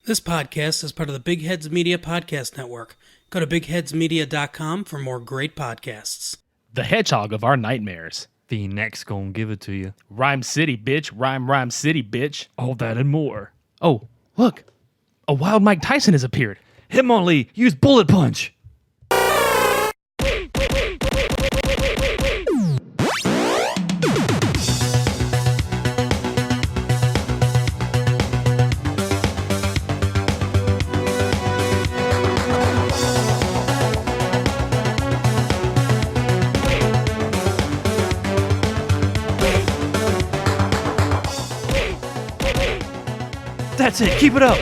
This podcast is part of the Big Heads Media Podcast Network. Go to bigheadsmedia.com for more great podcasts. The Hedgehog of our nightmares. The next gonna give it to you. Rhyme City, bitch. Rhyme City, bitch. All that and more. Oh, look. A wild Mike Tyson has appeared. Hitmonlee, use bullet punch. That's it. Keep it up.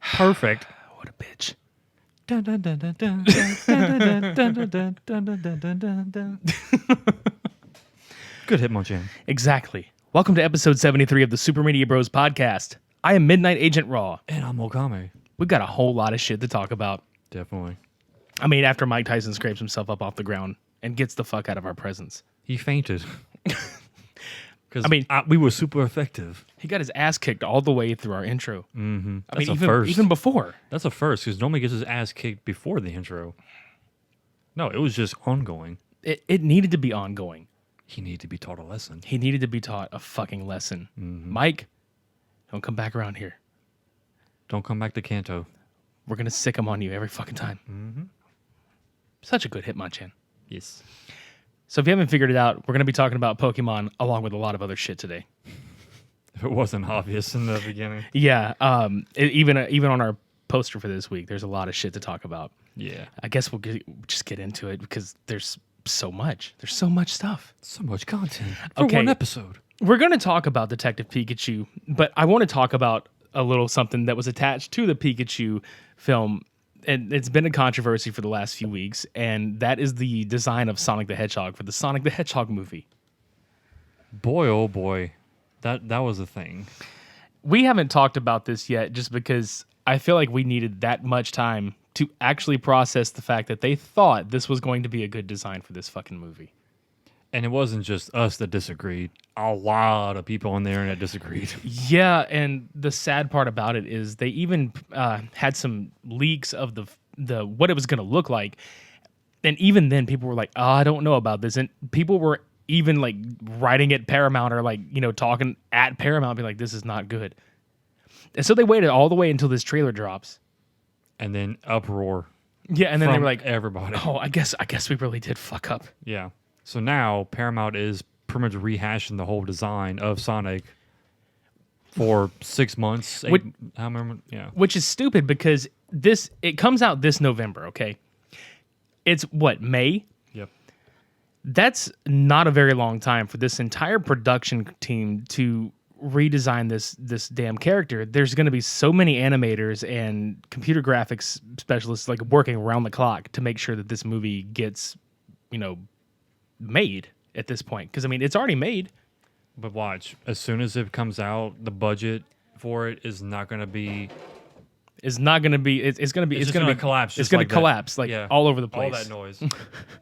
Perfect. What a bitch. Dun, dun, dun, dun, dun, dun, dun, dun, dun, dun, dun, dun, dun, dun, dun. Good Hitmonchan. Exactly. Welcome to episode 73 of the Super Media Bros podcast. I am Midnight Agent Raw. And I'm Okame. We've got a whole lot of shit to talk about. Definitely. I mean, after Mike Tyson scrapes himself up off the ground and gets the fuck out of our presence. He fainted. Because I mean, we were super effective. He got his ass kicked all the way through our intro. Mm-hmm. I mean, even before. That's a first, because normally gets his ass kicked before the intro. No, it was just ongoing. It needed to be ongoing. He needed to be taught a lesson. He needed to be taught a fucking lesson. Mm-hmm. Mike, don't come back around here. Don't come back to Kanto. We're going to sick him on you every fucking time. Mm-hmm. Such a good Hitmonchan. Yes. So if you haven't figured it out, we're going to be talking about Pokemon along with a lot of other shit today. If it wasn't obvious in the beginning. Yeah. Even on our poster for this week, there's a lot of shit to talk about. Yeah. I guess we'll just get into it because there's so much. There's so much stuff. So much content for Okay. one episode. We're going to talk about Detective Pikachu, but I want to talk about a little something that was attached to the Pikachu film. And it's been a controversy for the last few weeks, and that is the design of Sonic the Hedgehog for the Sonic the Hedgehog movie. Boy, oh boy. That was a thing. We haven't talked about this yet just because I feel like we needed that much time to actually process the fact that they thought this was going to be a good design for this fucking movie. And it wasn't just us that disagreed. A lot of people on the internet disagreed. Yeah, and the sad part about it is they even had some leaks of the what it was going to look like, and even then people were like, "Oh, I don't know about this," and people were even like writing at Paramount or like talking at Paramount, being like, "This is not good." And so they waited all the way until this trailer drops, And then uproar. yeah, and then they from were like, everybody. "Oh, I guess we really did fuck up." Yeah. So now Paramount is pretty much rehashing the whole design of Sonic for 6 months. I remember. Yeah. Which is stupid because it comes out this November, okay? It's what, May? Yep. That's not a very long time for this entire production team to redesign this damn character. There's going to be so many animators and computer graphics specialists like working around the clock to make sure that this movie gets, made at this point. Because I mean, it's already made. But watch, as soon as it comes out, the budget for it is not going to be. It's not going to be. It's going to be. It's going to collapse. It's just going like to that. collapse all over the place. All that noise.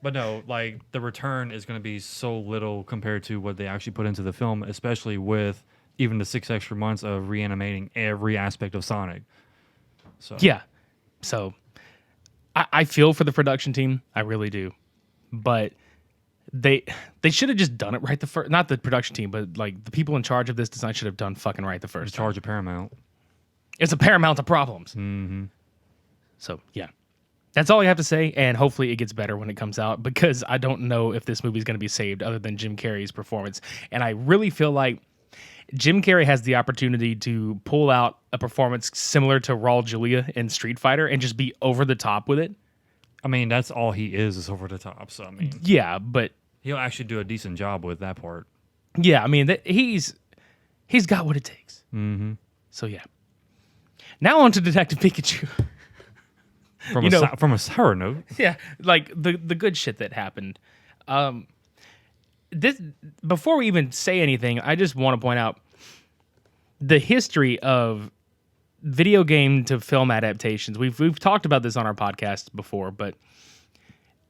But no, like the return is going to be so little compared to what they actually put into the film, especially with even the 6 extra months of reanimating every aspect of Sonic. So Yeah. So I feel for the production team. I really do. But they should have just done it right the first. Not the production team, but like the people in charge of this design should have done fucking right the first time. charge of Paramount. It's a Paramount of problems. Mm-hmm. So yeah, that's all I have to say. And hopefully it gets better when it comes out because I don't know if this movie is going to be saved other than Jim Carrey's performance. And I really feel like Jim Carrey has the opportunity to pull out a performance similar to Raul Julia in Street Fighter and just be over the top with it. I mean, that's all he is over the top. So I mean, Yeah, but he'll actually do a decent job with that part. yeah, I mean he's got what it takes. Mm-hmm. So yeah. Now on to Detective Pikachu. From a sour note. Yeah, like the good shit that happened. This before we even say anything, I just want to point out the history of video game to film adaptations. We've talked about this on our podcast before, but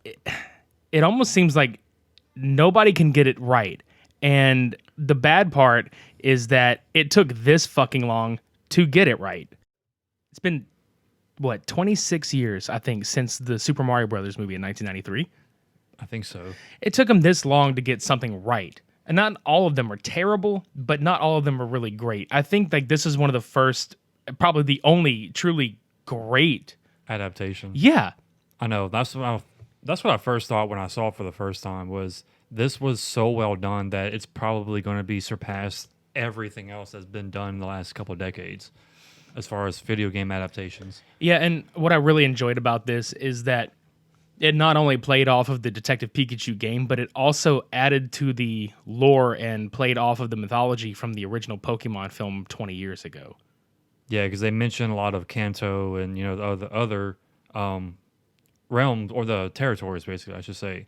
it almost seems like nobody can get it right. And the bad part is that it took this fucking long to get it right. It's been, 26 years, I think, since the Super Mario Brothers movie in 1993. I think so. It took them this long to get something right. And not all of them are terrible, but not all of them are really great. I think like this is one of the first, probably the only truly great Adaptation. Yeah. I know. That's what I first thought when I saw it for the first time was this was so well done that it's probably going to be surpassed everything else that's been done in the last couple of decades as far as video game adaptations. Yeah, and what I really enjoyed about this is that it not only played off of the Detective Pikachu game, but it also added to the lore and played off of the mythology from the original Pokemon film 20 years ago. Yeah, because they mention a lot of Kanto and the other realms or the territories, basically, I should say.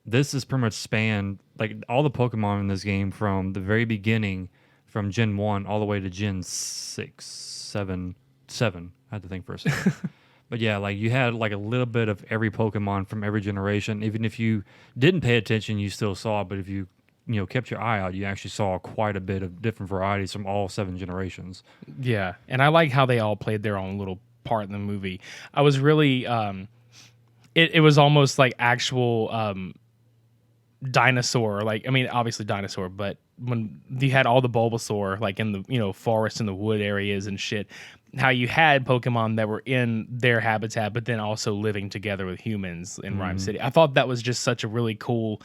This is pretty much spanned like all the Pokemon in this game from the very beginning, from Gen 1 all the way to Gen 6, 7. I had to think for a second. But yeah, like you had like a little bit of every Pokemon from every generation. Even if you didn't pay attention, you still saw it. But if you kept your eye out, you actually saw quite a bit of different varieties from all 7 generations. Yeah, and I like how they all played their own little part in the movie. I was really, it was almost like actual dinosaur. Like, I mean, obviously dinosaur, but when you had all the Bulbasaur, like in the forest and the wood areas and shit, how you had Pokemon that were in their habitat, but then also living together with humans in Rhyme City. I thought that was just such a really cool.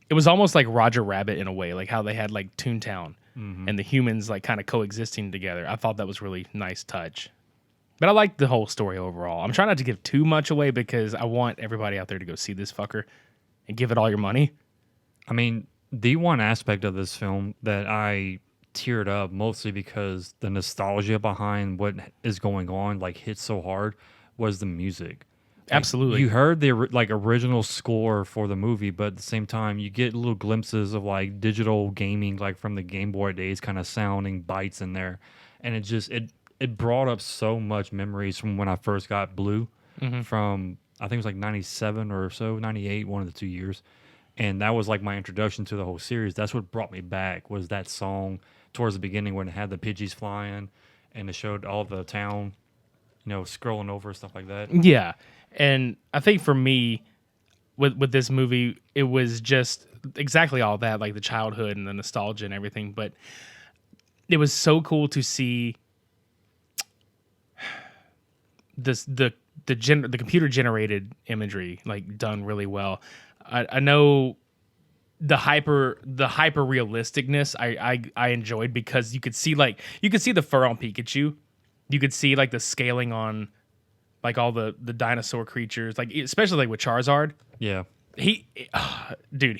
It was almost like Roger Rabbit in a way, like how they had like Toontown and the humans like kind of coexisting together. I thought that was really nice touch. But I liked the whole story overall. I'm trying not to give too much away because I want everybody out there to go see this fucker and give it all your money. I mean, the one aspect of this film that I teared up mostly because the nostalgia behind what is going on like hit so hard was the music. Absolutely. You heard the original score for the movie, but at the same time you get little glimpses of like digital gaming like from the Game Boy days kind of sounding bites in there, and it brought up so much memories from when I first got Blue from I think it was like 97 or so, 98, one of the 2 years. And that was like my introduction to the whole series. That's what brought me back was that song towards the beginning when it had the Pidgeys flying and it showed all the town, scrolling over and stuff like that. Yeah. And I think for me, with this movie, it was just exactly all that, like the childhood and the nostalgia and everything. But it was so cool to see the computer generated imagery like done really well. I know the hyper realisticness I enjoyed because you could see the fur on Pikachu, you could see like the scaling on like all the dinosaur creatures, like especially like with Charizard. Yeah, he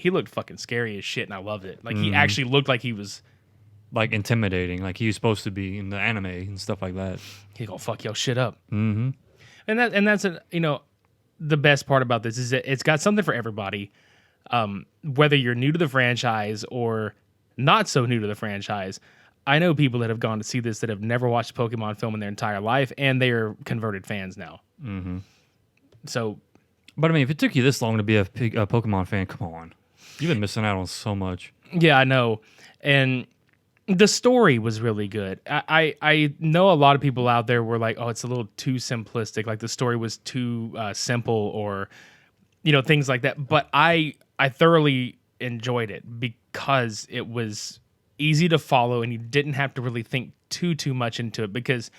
looked fucking scary as shit, and I loved it. Like he actually looked like he was like intimidating, like he was supposed to be in the anime and stuff like that. He gonna fuck your shit up. And that's the best part about this is that it's got something for everybody. Whether you're new to the franchise or not so new to the franchise, I know people that have gone to see this that have never watched a Pokemon film in their entire life, and they are converted fans now. So, but I mean, if it took you this long to be a Pokemon fan, come on, you've been missing out on so much. Yeah, I know, and the story was really good. I know a lot of people out there were like, oh, it's a little too simplistic. Like the story was too simple or, things like that. But I thoroughly enjoyed it because it was easy to follow and you didn't have to really think too much into it, because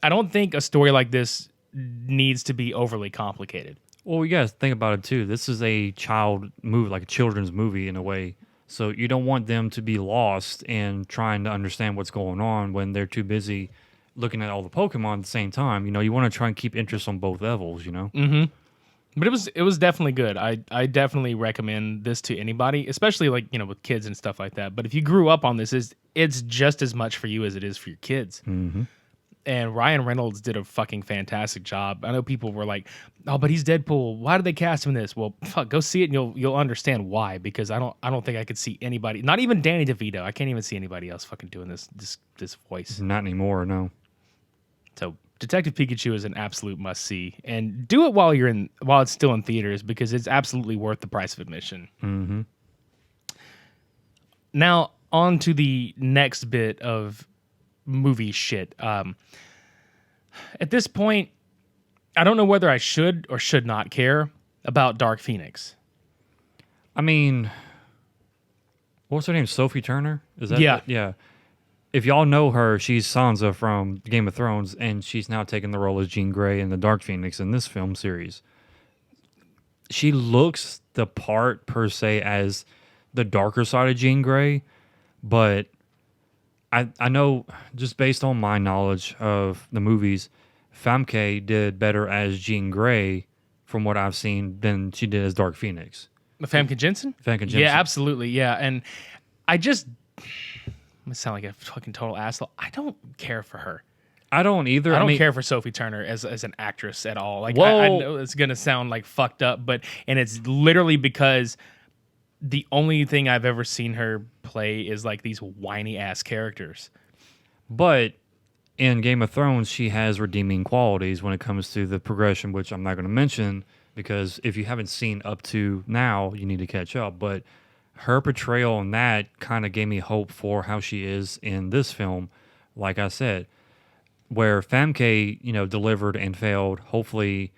I don't think a story like this needs to be overly complicated. Well, you guys think about it too. This is a child movie, like a children's movie in a way. So you don't want them to be lost and trying to understand what's going on when they're too busy looking at all the Pokemon at the same time. You want to try and keep interest on both levels, But it was definitely good. I definitely recommend this to anybody, especially like, with kids and stuff like that. But if you grew up on this, it's just as much for you as it is for your kids. And Ryan Reynolds did a fucking fantastic job. I know people were like, "Oh, but he's Deadpool. Why did they cast him in this?" Well, fuck, go see it and you'll understand why. Because I don't think I could see anybody, not even Danny DeVito. I can't even see anybody else fucking doing this voice. Not anymore, no. So Detective Pikachu is an absolute must see, and do it while it's still in theaters because it's absolutely worth the price of admission. Mm-hmm. Now on to the next bit of movie shit. At this point, I don't know whether I should or should not care about Dark Phoenix. I mean, what's her name? Sophie Turner? Is that Yeah. yeah. If y'all know her, she's Sansa from Game of Thrones, and she's now taking the role as Jean Grey in the Dark Phoenix in this film series. She looks the part per se as the darker side of Jean Grey, but I know just based on my knowledge of the movies, Famke did better as Jean Grey from what I've seen than she did as Dark Phoenix. Famke Jensen? Famke Jensen. Yeah, absolutely. Yeah, and I just... I'm gonna sound like a fucking total asshole. I don't care for her. I don't either. I don't mean, care for Sophie Turner as an actress at all. Like, Whoa. I know it's gonna sound like fucked up, and it's literally because the only thing I've ever seen her play is like these whiny ass characters. But in Game of Thrones, she has redeeming qualities when it comes to the progression, which I'm not going to mention because if you haven't seen up to now, you need to catch up. But her portrayal in that kind of gave me hope for how she is in this film. Like I said, where Famke, delivered and failed. Hopefully,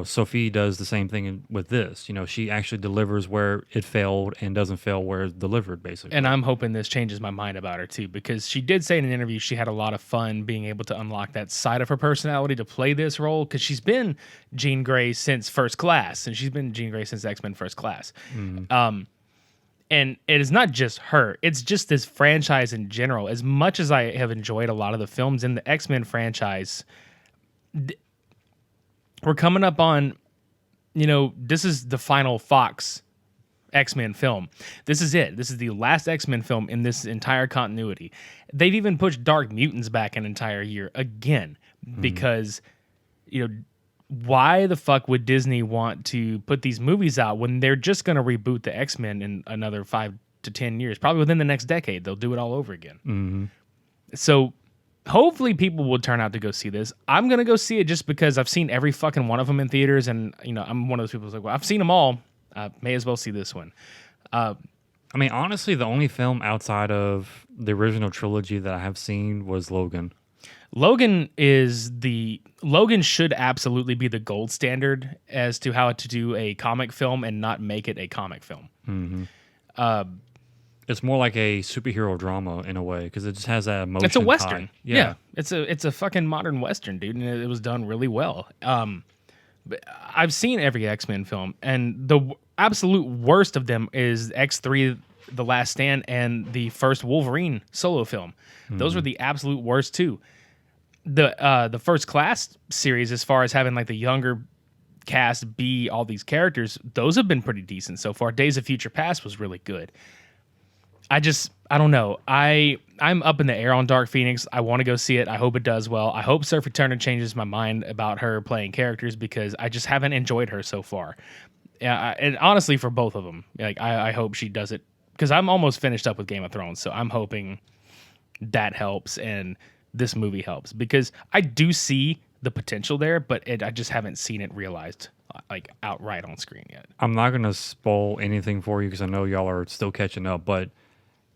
Sophie does the same thing with this. She actually delivers where it failed and doesn't fail where it's delivered, basically. And I'm hoping this changes my mind about her too, because she did say in an interview she had a lot of fun being able to unlock that side of her personality to play this role, because she's been Jean Grey since First Class, and she's been Jean Grey since X-Men First Class. Mm-hmm. And it is not just her. It's just this franchise in general. As much as I have enjoyed a lot of the films in the X-Men franchise, we're coming up on, this is the final Fox X-Men film. This is it. This is the last X-Men film in this entire continuity. They've even pushed Dark Mutants back an entire year again because, why the fuck would Disney want to put these movies out when they're just going to reboot the X-Men in another 5 to 10 years? Probably within the next decade, they'll do it all over again. Mm-hmm. So hopefully people will turn out to go see this. I'm going to go see it just because I've seen every fucking one of them in theaters, and, I'm one of those people who's like, well, I've seen them all. May as well see this one. I mean, honestly, the only film outside of the original trilogy that I have seen was Logan. Logan should absolutely be the gold standard as to how to do a comic film and not make it a comic film. Mm-hmm. It's more like a superhero drama in a way because it just has that emotion. It's a Western. tie. Yeah. It's a fucking modern Western, dude, and it was done really well. But I've seen every X-Men film, and the absolute worst of them is X3, The Last Stand, and the first Wolverine solo film. Those were the absolute worst too. The First Class series, as far as having like the younger cast be all these characters, those have been pretty decent so far. Days of Future Past was really good. I don't know. I'm up in the air on Dark Phoenix. I want to go see it. I hope it does well. I hope Sophie Turner changes my mind about her playing characters because I just haven't enjoyed her so far. And honestly, for both of them, like I hope she does it because I'm almost finished up with Game of Thrones, so I'm hoping that helps and this movie helps because I do see the potential there, but I just haven't seen it realized like outright on screen yet. I'm not going to spoil anything for you because I know y'all are still catching up, but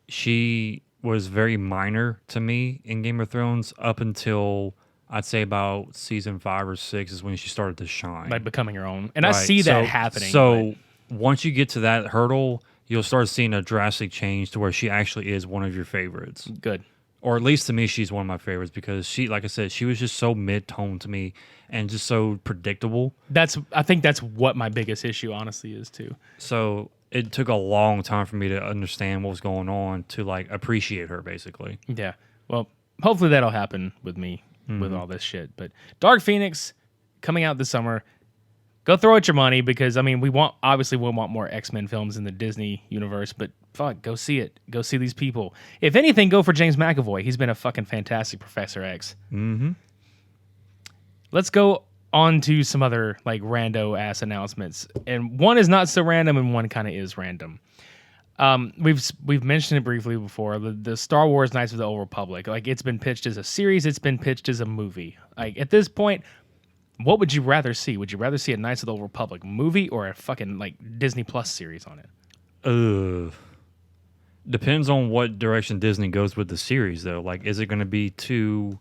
she was very minor to me in Game of Thrones up until I'd say about season 5 or 6 is when she started to shine. Like becoming her own. And I Right. see that happening. So once you get to that hurdle, you'll start seeing a drastic change to where she actually is one of your favorites. Good. Or at least to me, she's one of my favorites because she, like I said, she was just so mid-tone to me and just so predictable. I think that's what my biggest issue honestly is too. So it took a long time for me to understand what was going on to like appreciate her basically. Yeah. Well, hopefully that'll happen with me with all this shit. But Dark Phoenix coming out this summer. Go throw out your money because I mean we'll want more X-Men films in the Disney universe, but fuck, go see it. Go see these people. If anything, go for James McAvoy. He's been a fucking fantastic Professor X. Mm-hmm. Let's go on to some other like rando ass announcements. And one is not so random and one kind of is random. We've mentioned it briefly before. The Star Wars Knights of the Old Republic, like it's been pitched as a series, it's been pitched as a movie. Like at this point, what would you rather see? Would you rather see a Knights of the Old Republic movie or a fucking like Disney Plus series on it? Depends on what direction Disney goes with the series, though. Like, is it going to be too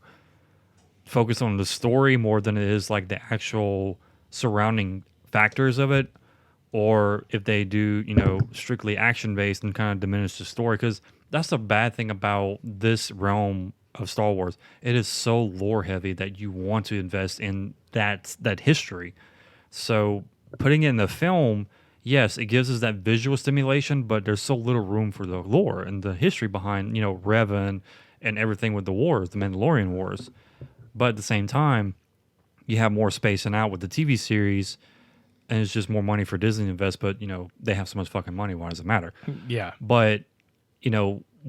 focused on the story more than it is like the actual surrounding factors of it? Or if they do, strictly action based and kind of diminish the story? Because that's the bad thing about this realm of Star Wars. It is so lore heavy that you want to invest in that history. So putting it in the film, yes, it gives us that visual stimulation, but there's so little room for the lore and the history behind, Revan and everything with the wars, the Mandalorian wars. But at the same time, you have more spacing out with the TV series, and it's just more money for Disney to invest. But they have so much fucking money. Why does it matter? Yeah. But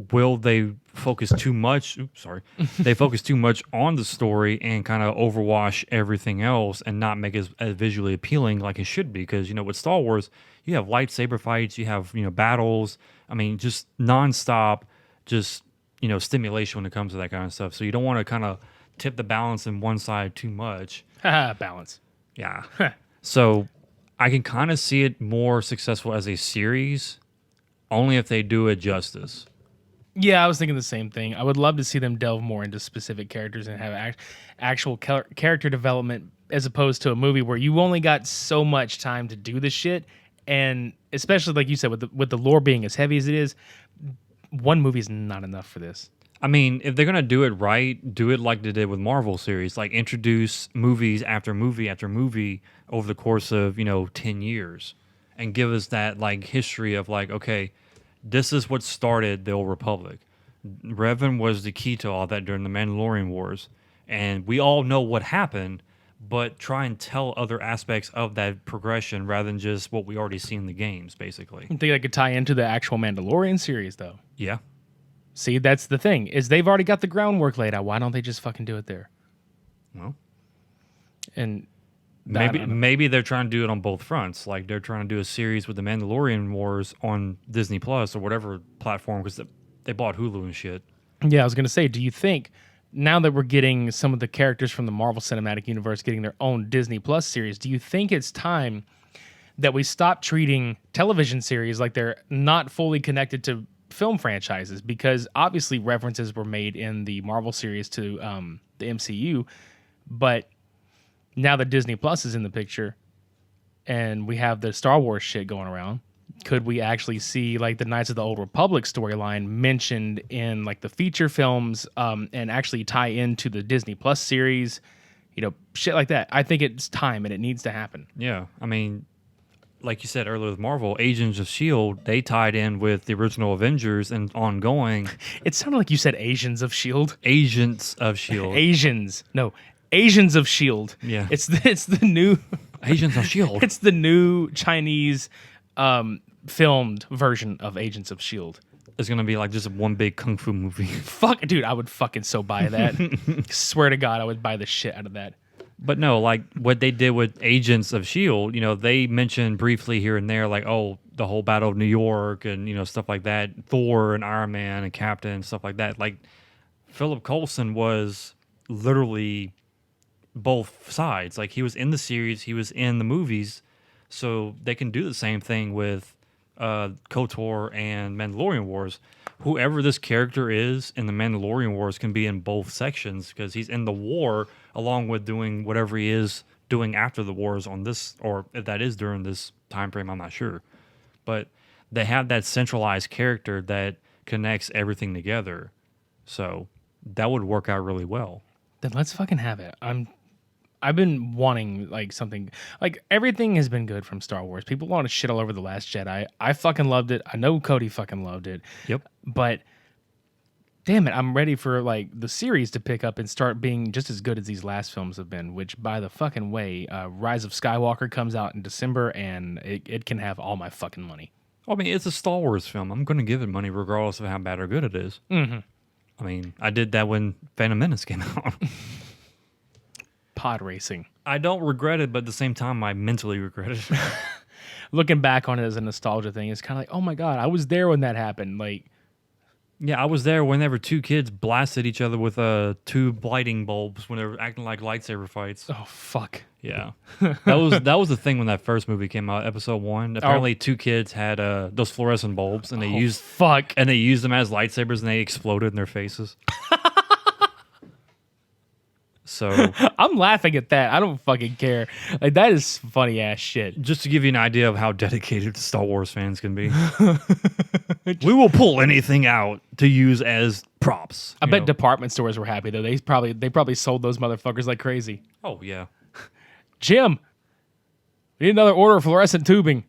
will they focus too much? Oops, sorry. They focus too much on the story and kind of overwash everything else and not make it as visually appealing like it should be. Because, with Star Wars, you have lightsaber fights, you have, battles. I mean, just nonstop, just, stimulation when it comes to that kind of stuff. So you don't want to kind of tip the balance in one side too much. Balance. Yeah. So I can kind of see it more successful as a series only if they do it justice. Yeah, I was thinking the same thing. I would love to see them delve more into specific characters and have actual character development as opposed to a movie where you only got so much time to do the shit. And especially like you said, with the lore being as heavy as it is, one movie is not enough for this. I mean, if they're going to do it right, do it like they did with Marvel series, like introduce movies after movie after movie over the course of, 10 years and give us that like history of like, okay, this is what started the Old Republic. Revan was the key to all that during the Mandalorian Wars. And we all know what happened, but try and tell other aspects of that progression rather than just what we already see in the games, basically. I think that could tie into the actual Mandalorian series, though. Yeah. See, that's the thing, is they've already got the groundwork laid out. Why don't they just fucking do it there? Well, and maybe they're trying to do it on both fronts. Like they're trying to do a series with the Mandalorian Wars on Disney Plus or whatever platform because they bought Hulu and shit. Yeah, I was going to say, do you think now that we're getting some of the characters from the Marvel Cinematic Universe getting their own Disney Plus series, do you think it's time that we stop treating television series like they're not fully connected to film franchises? Because obviously references were made in the Marvel series to the MCU, but now that Disney Plus is in the picture and we have the Star Wars shit going around, could we actually see like the Knights of the Old Republic storyline mentioned in like the feature films and actually tie into the Disney Plus series, shit like that? I think it's time and it needs to happen. Yeah. I mean, like you said earlier with Marvel, Agents of S.H.I.E.L.D., they tied in with the original Avengers and ongoing. It sounded like you said Asians of S.H.I.E.L.D. Agents of S.H.I.E.L.D. Asians. No, Asians of S.H.I.E.L.D. Yeah. It's the new... Agents of S.H.I.E.L.D. It's the new Chinese filmed version of Agents of S.H.I.E.L.D. It's going to be like just one big kung fu movie. Fuck, dude, I would fucking so buy that. Swear to God, I would buy the shit out of that. But no, like what they did with Agents of S.H.I.E.L.D., they mentioned briefly here and there, like, oh, the whole Battle of New York and, stuff like that. Thor and Iron Man and Captain and stuff like that. Like, Philip Coulson was literally both sides. Like, he was in the series, he was in the movies. So they can do the same thing with KOTOR and Mandalorian Wars. Whoever this character is in the Mandalorian Wars can be in both sections because he's in the war along with doing whatever he is doing after the wars on this, or if that is during this time frame, I'm not sure. But they have that centralized character that connects everything together. So that would work out really well. Then let's fucking have it. I've been wanting like something like everything has been good from Star Wars. People want to shit all over The Last Jedi. I fucking loved it. I know Cody fucking loved it. Yep. But damn it, I'm ready for like the series to pick up and start being just as good as these last films have been, which by the fucking way, Rise of Skywalker comes out in December and it can have all my fucking money. I mean, it's a Star Wars film. I'm going to give it money regardless of how bad or good it is. Mm-hmm. I mean, I did that when Phantom Menace came out. Pod racing. I don't regret it, but at the same time, I mentally regret it. looking back on it as a nostalgia thing, it's kind of like, oh my god, I was there when that happened. Like, Yeah, I was there whenever two kids blasted each other with two lighting bulbs when they were acting like lightsaber fights. oh fuck. Yeah, that was the thing when that first movie came out, episode 1. Apparently, two kids had those fluorescent bulbs, and they used them as lightsabers, and they exploded in their faces. So I'm laughing at that. I don't fucking care. Like, that is funny ass shit. just to give you an idea of how dedicated Star Wars fans can be, we will pull anything out to use as props. I you bet know? department stores were happy though. They probably sold those motherfuckers like crazy. Oh yeah. Jim, we need another order of fluorescent tubing.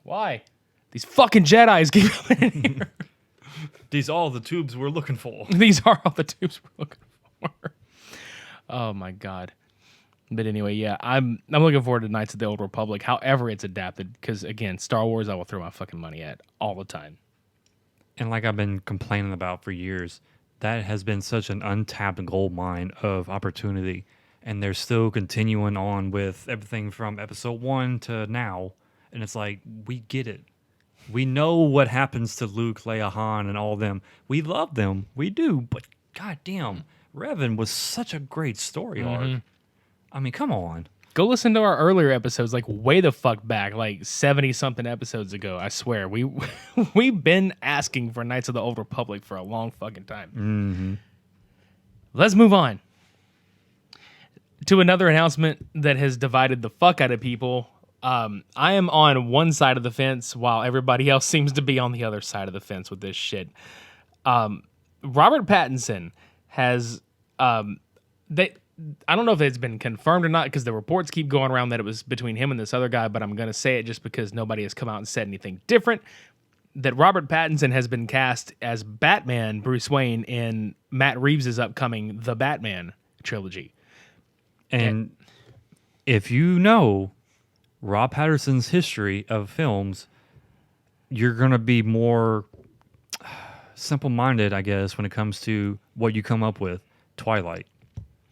Why? These fucking Jedis keep coming in here. These are all the tubes we're looking for. These are all the tubes we're looking for. Oh my god. But anyway, yeah, I'm looking forward to Knights of the Old Republic, however it's adapted, because again, Star Wars I will throw my fucking money at all the time. And like I've been complaining about for years, that has been such an untapped gold mine of opportunity. And they're still continuing on with everything from episode 1 to now. And it's like, we get it. We know what happens to Luke, Leia, Han, and all of them. We love them. We do. But goddamn, Revan was such a great story arc. I mean, come on. Go listen to our earlier episodes, like way the fuck back, like 70-something episodes ago. I swear, we've been asking for Knights of the Old Republic for a long fucking time. Mm-hmm. Let's move on to another announcement that has divided the fuck out of people. I am on one side of the fence while everybody else seems to be on the other side of the fence with this shit. Robert Pattinson has I don't know if it's been confirmed or not because the reports keep going around that it was between him and this other guy, but I'm going to say it just because nobody has come out and said anything different, that Robert Pattinson has been cast as Batman Bruce Wayne in Matt Reeves' upcoming The Batman trilogy. And if you know Rob Patterson's history of films, you're going to be more simple-minded, I guess, when it comes to what you come up with. Twilight.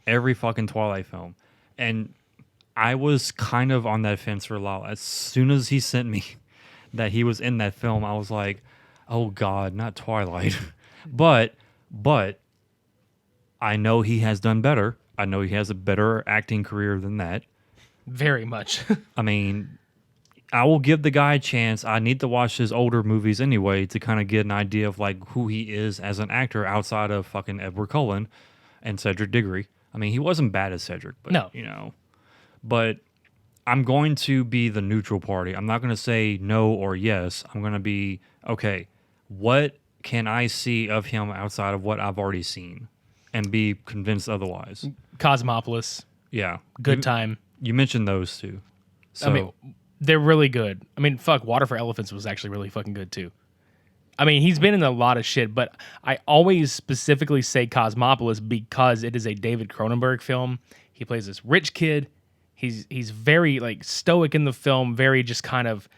Every fucking Twilight film. And I was kind of on that fence for a while. As soon as he sent me that he was in that film, I was like, oh God, not Twilight. but I know he has done better. I know he has a better acting career than that. Very much. I mean, I will give the guy a chance. I need to watch his older movies anyway to kind of get an idea of like who he is as an actor outside of fucking Edward Cullen and Cedric Diggory. I mean, he wasn't bad as Cedric, but no. You know. But I'm going to be the neutral party. I'm not going to say no or yes. I'm going to be, okay, what can I see of him outside of what I've already seen and be convinced otherwise? Cosmopolis. Yeah. Good Time. You mentioned those two. So I mean, they're really good. I mean, fuck, Water for Elephants was actually really fucking good too. I mean, he's been in a lot of shit, but I always specifically say Cosmopolis because it is a David Cronenberg film. He plays this rich kid. He's very like stoic in the film, very just kind of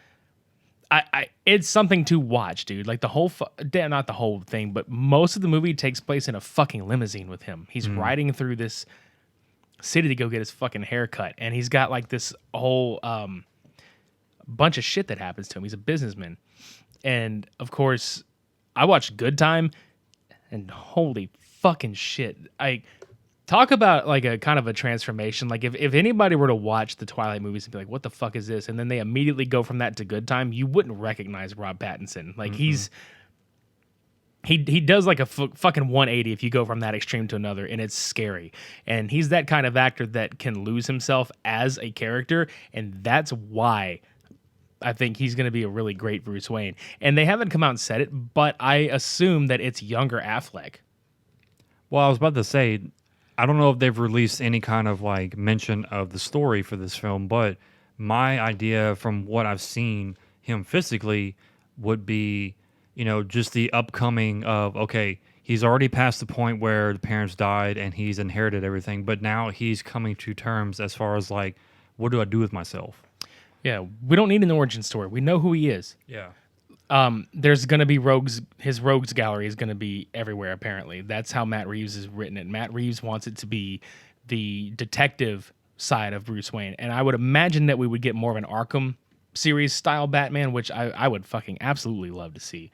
it's something to watch, dude. Like the whole not the whole thing, but most of the movie takes place in a fucking limousine with him. He's riding through this city to go get his fucking haircut, and he's got like this whole bunch of shit that happens to him. He's a businessman. And of course, I watched Good Time, and holy fucking shit. I talk about like a kind of a transformation. Like if anybody were to watch the Twilight movies and be like, what the fuck is this? And then they immediately go from that to Good Time, you wouldn't recognize Rob Pattinson. Like he does like a fucking 180 if you go from that extreme to another, and it's scary. And he's that kind of actor that can lose himself as a character, and that's why I think he's going to be a really great Bruce Wayne. And they haven't come out and said it, but I assume that it's younger Affleck. Well, I was about to say, I don't know if they've released any kind of like mention of the story for this film, but my idea from what I've seen him physically would be, you know, just the upcoming of, okay, he's already past the point where the parents died and he's inherited everything, but now he's coming to terms as far as like, what do I do with myself? Yeah, we don't need an origin story. We know who he is. Yeah. There's going to be rogues. His rogues gallery is going to be everywhere, apparently. That's how Matt Reeves has written it. Matt Reeves wants it to be the detective side of Bruce Wayne. And I would imagine that we would get more of an Arkham series style Batman, which I would fucking absolutely love to see.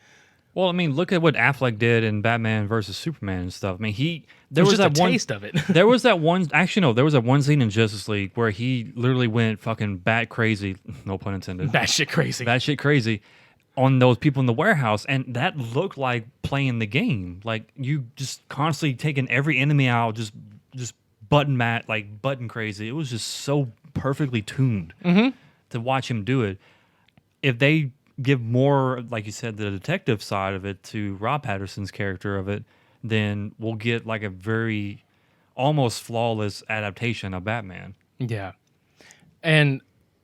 Well, I mean, look at what Affleck did in Batman versus Superman and stuff. I mean, there It was just that a one taste of it. there was that one. Actually, no, there was that one scene in Justice League where he literally went fucking bat crazy. No pun intended. Batshit crazy. Batshit crazy on those people in the warehouse, and that looked like playing the game. Like you just constantly taking every enemy out, just button crazy. It was just so perfectly tuned to watch him do it. If they give more, like you said, the detective side of it to Rob Patterson's character of it, then we'll get like a very almost flawless adaptation of Batman. Yeah. And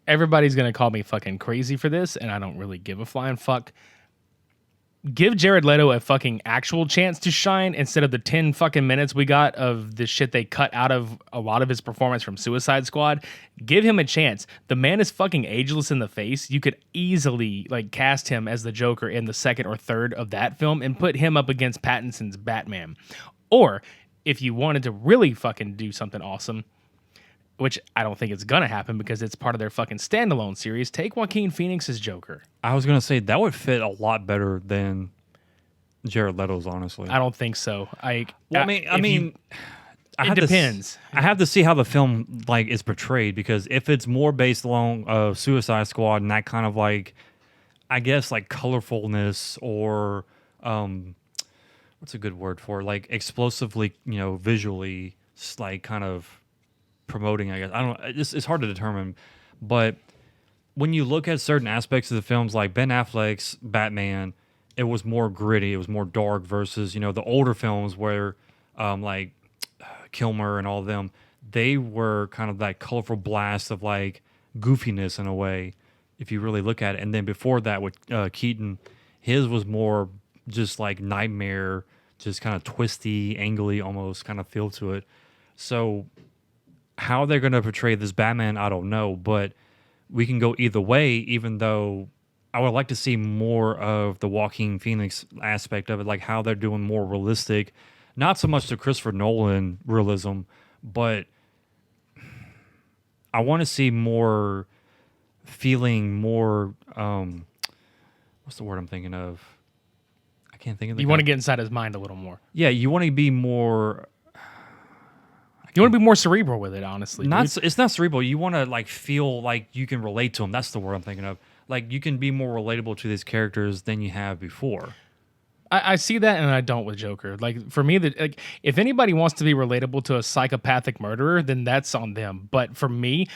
everybody's going to call me fucking crazy for this, and I don't really give a flying fuck. Give Jared Leto a fucking actual chance to shine instead of the 10 fucking minutes we got of the shit they cut out of a lot of his performance from Suicide Squad. Give him a chance. The man is fucking ageless in the face. You could easily like cast him as the Joker in the second or third of that film and put him up against Pattinson's Batman. Or if you wanted to really fucking do something awesome, which I don't think it's gonna happen because it's part of their fucking standalone series, take Joaquin Phoenix's Joker. I was gonna say that would fit a lot better than Jared Leto's, honestly. I don't think so. It depends. I have to see how the film like is portrayed, because if it's more based along Suicide Squad and that kind of like, I guess like colorfulness or what's a good word for it? Like explosively, visually, like kind of promoting, I guess. I don't know. It's hard to determine, but when you look at certain aspects of the films, like Ben Affleck's Batman, it was more gritty, it was more dark versus the older films where like Kilmer and all of them, they were kind of that colorful blast of like goofiness in a way, if you really look at it. And then before that with Keaton, his was more just like nightmare, just kind of twisty, angly almost kind of feel to it. So how they're going to portray this Batman, I don't know, but we can go either way, even though I would like to see more of the Joaquin Phoenix aspect of it, like how they're doing more realistic, not so much the Christopher Nolan realism, but I want to see more feeling, more, what's the word I'm thinking of? I can't think of the You want to get inside his mind a little more. Yeah, you want to be more... You want to be more cerebral with it, honestly. It's not cerebral. You want to like feel like you can relate to them. That's the word I'm thinking of. Like you can be more relatable to these characters than you have before. I see that, and I don't with Joker. Like for me, if anybody wants to be relatable to a psychopathic murderer, then that's on them. But for me,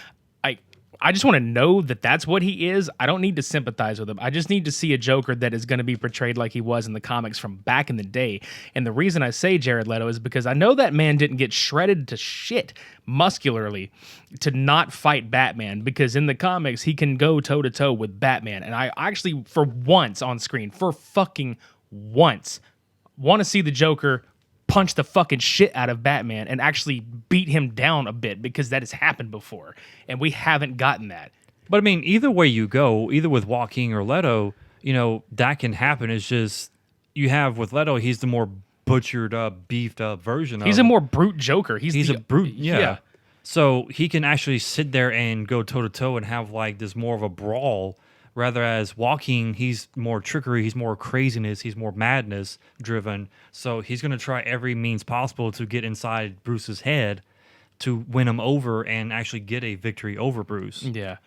I just want to know that that's what he is. I don't need to sympathize with him. I just need to see a Joker that is going to be portrayed like he was in the comics from back in the day. And the reason I say Jared Leto is because I know that man didn't get shredded to shit muscularly to not fight Batman, because in the comics, he can go toe-to-toe with Batman. And I actually, for once on screen, for fucking once, want to see the Joker punch the fucking shit out of Batman and actually beat him down a bit, because that has happened before and we haven't gotten that. But I mean, either way you go, either with Joaquin or Leto, that can happen. It's just you have with Leto, he's the more butchered up, beefed up version of He's a more brute Joker. He's a brute, yeah. So he can actually sit there and go toe to toe and have like this more of a brawl. Rather as Joaquin, he's more trickery, he's more craziness, he's more madness driven. So he's going to try every means possible to get inside Bruce's head to win him over and actually get a victory over Bruce. Yeah.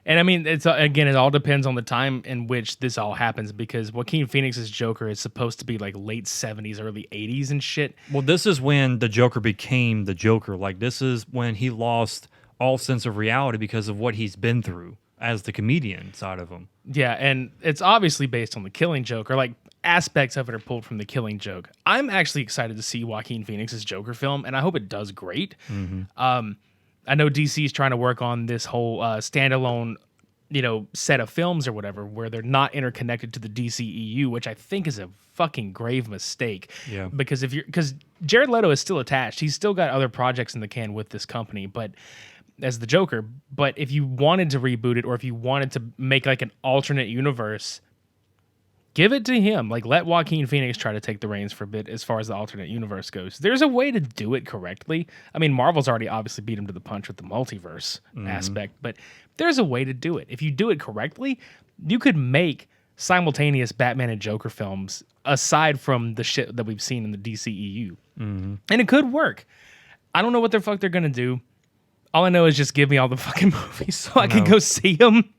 And I mean, it all depends on the time in which this all happens, because Joaquin Phoenix's Joker is supposed to be like late 70s, early 80s and shit. Well, this is when the Joker became the Joker. Like, this is when he lost all sense of reality because of what he's been through as the comedian side of him. Yeah, and it's obviously based on The Killing Joke, or like aspects of it are pulled from The Killing Joke. I'm actually excited to see Joaquin Phoenix's Joker film, and I hope it does great. Mm-hmm. I know DC is trying to work on this whole standalone, set of films or whatever, where they're not interconnected to the DCEU, which I think is a fucking grave mistake. Yeah. Because Jared Leto is still attached, he's still got other projects in the can with this company, but as the Joker. But if you wanted to reboot it, or if you wanted to make like an alternate universe, Give it to him. Like, let Joaquin Phoenix try to take the reins for a bit as far as the alternate universe goes. There's a way to do it correctly. I mean, Marvel's already obviously beat him to the punch with the multiverse aspect, but there's a way to do it. If you do it correctly, you could make simultaneous Batman and Joker films aside from the shit that we've seen in the DCEU. And it could work. I don't know what the fuck they're going to do. All I know is just give me all the fucking movies so I can go see them.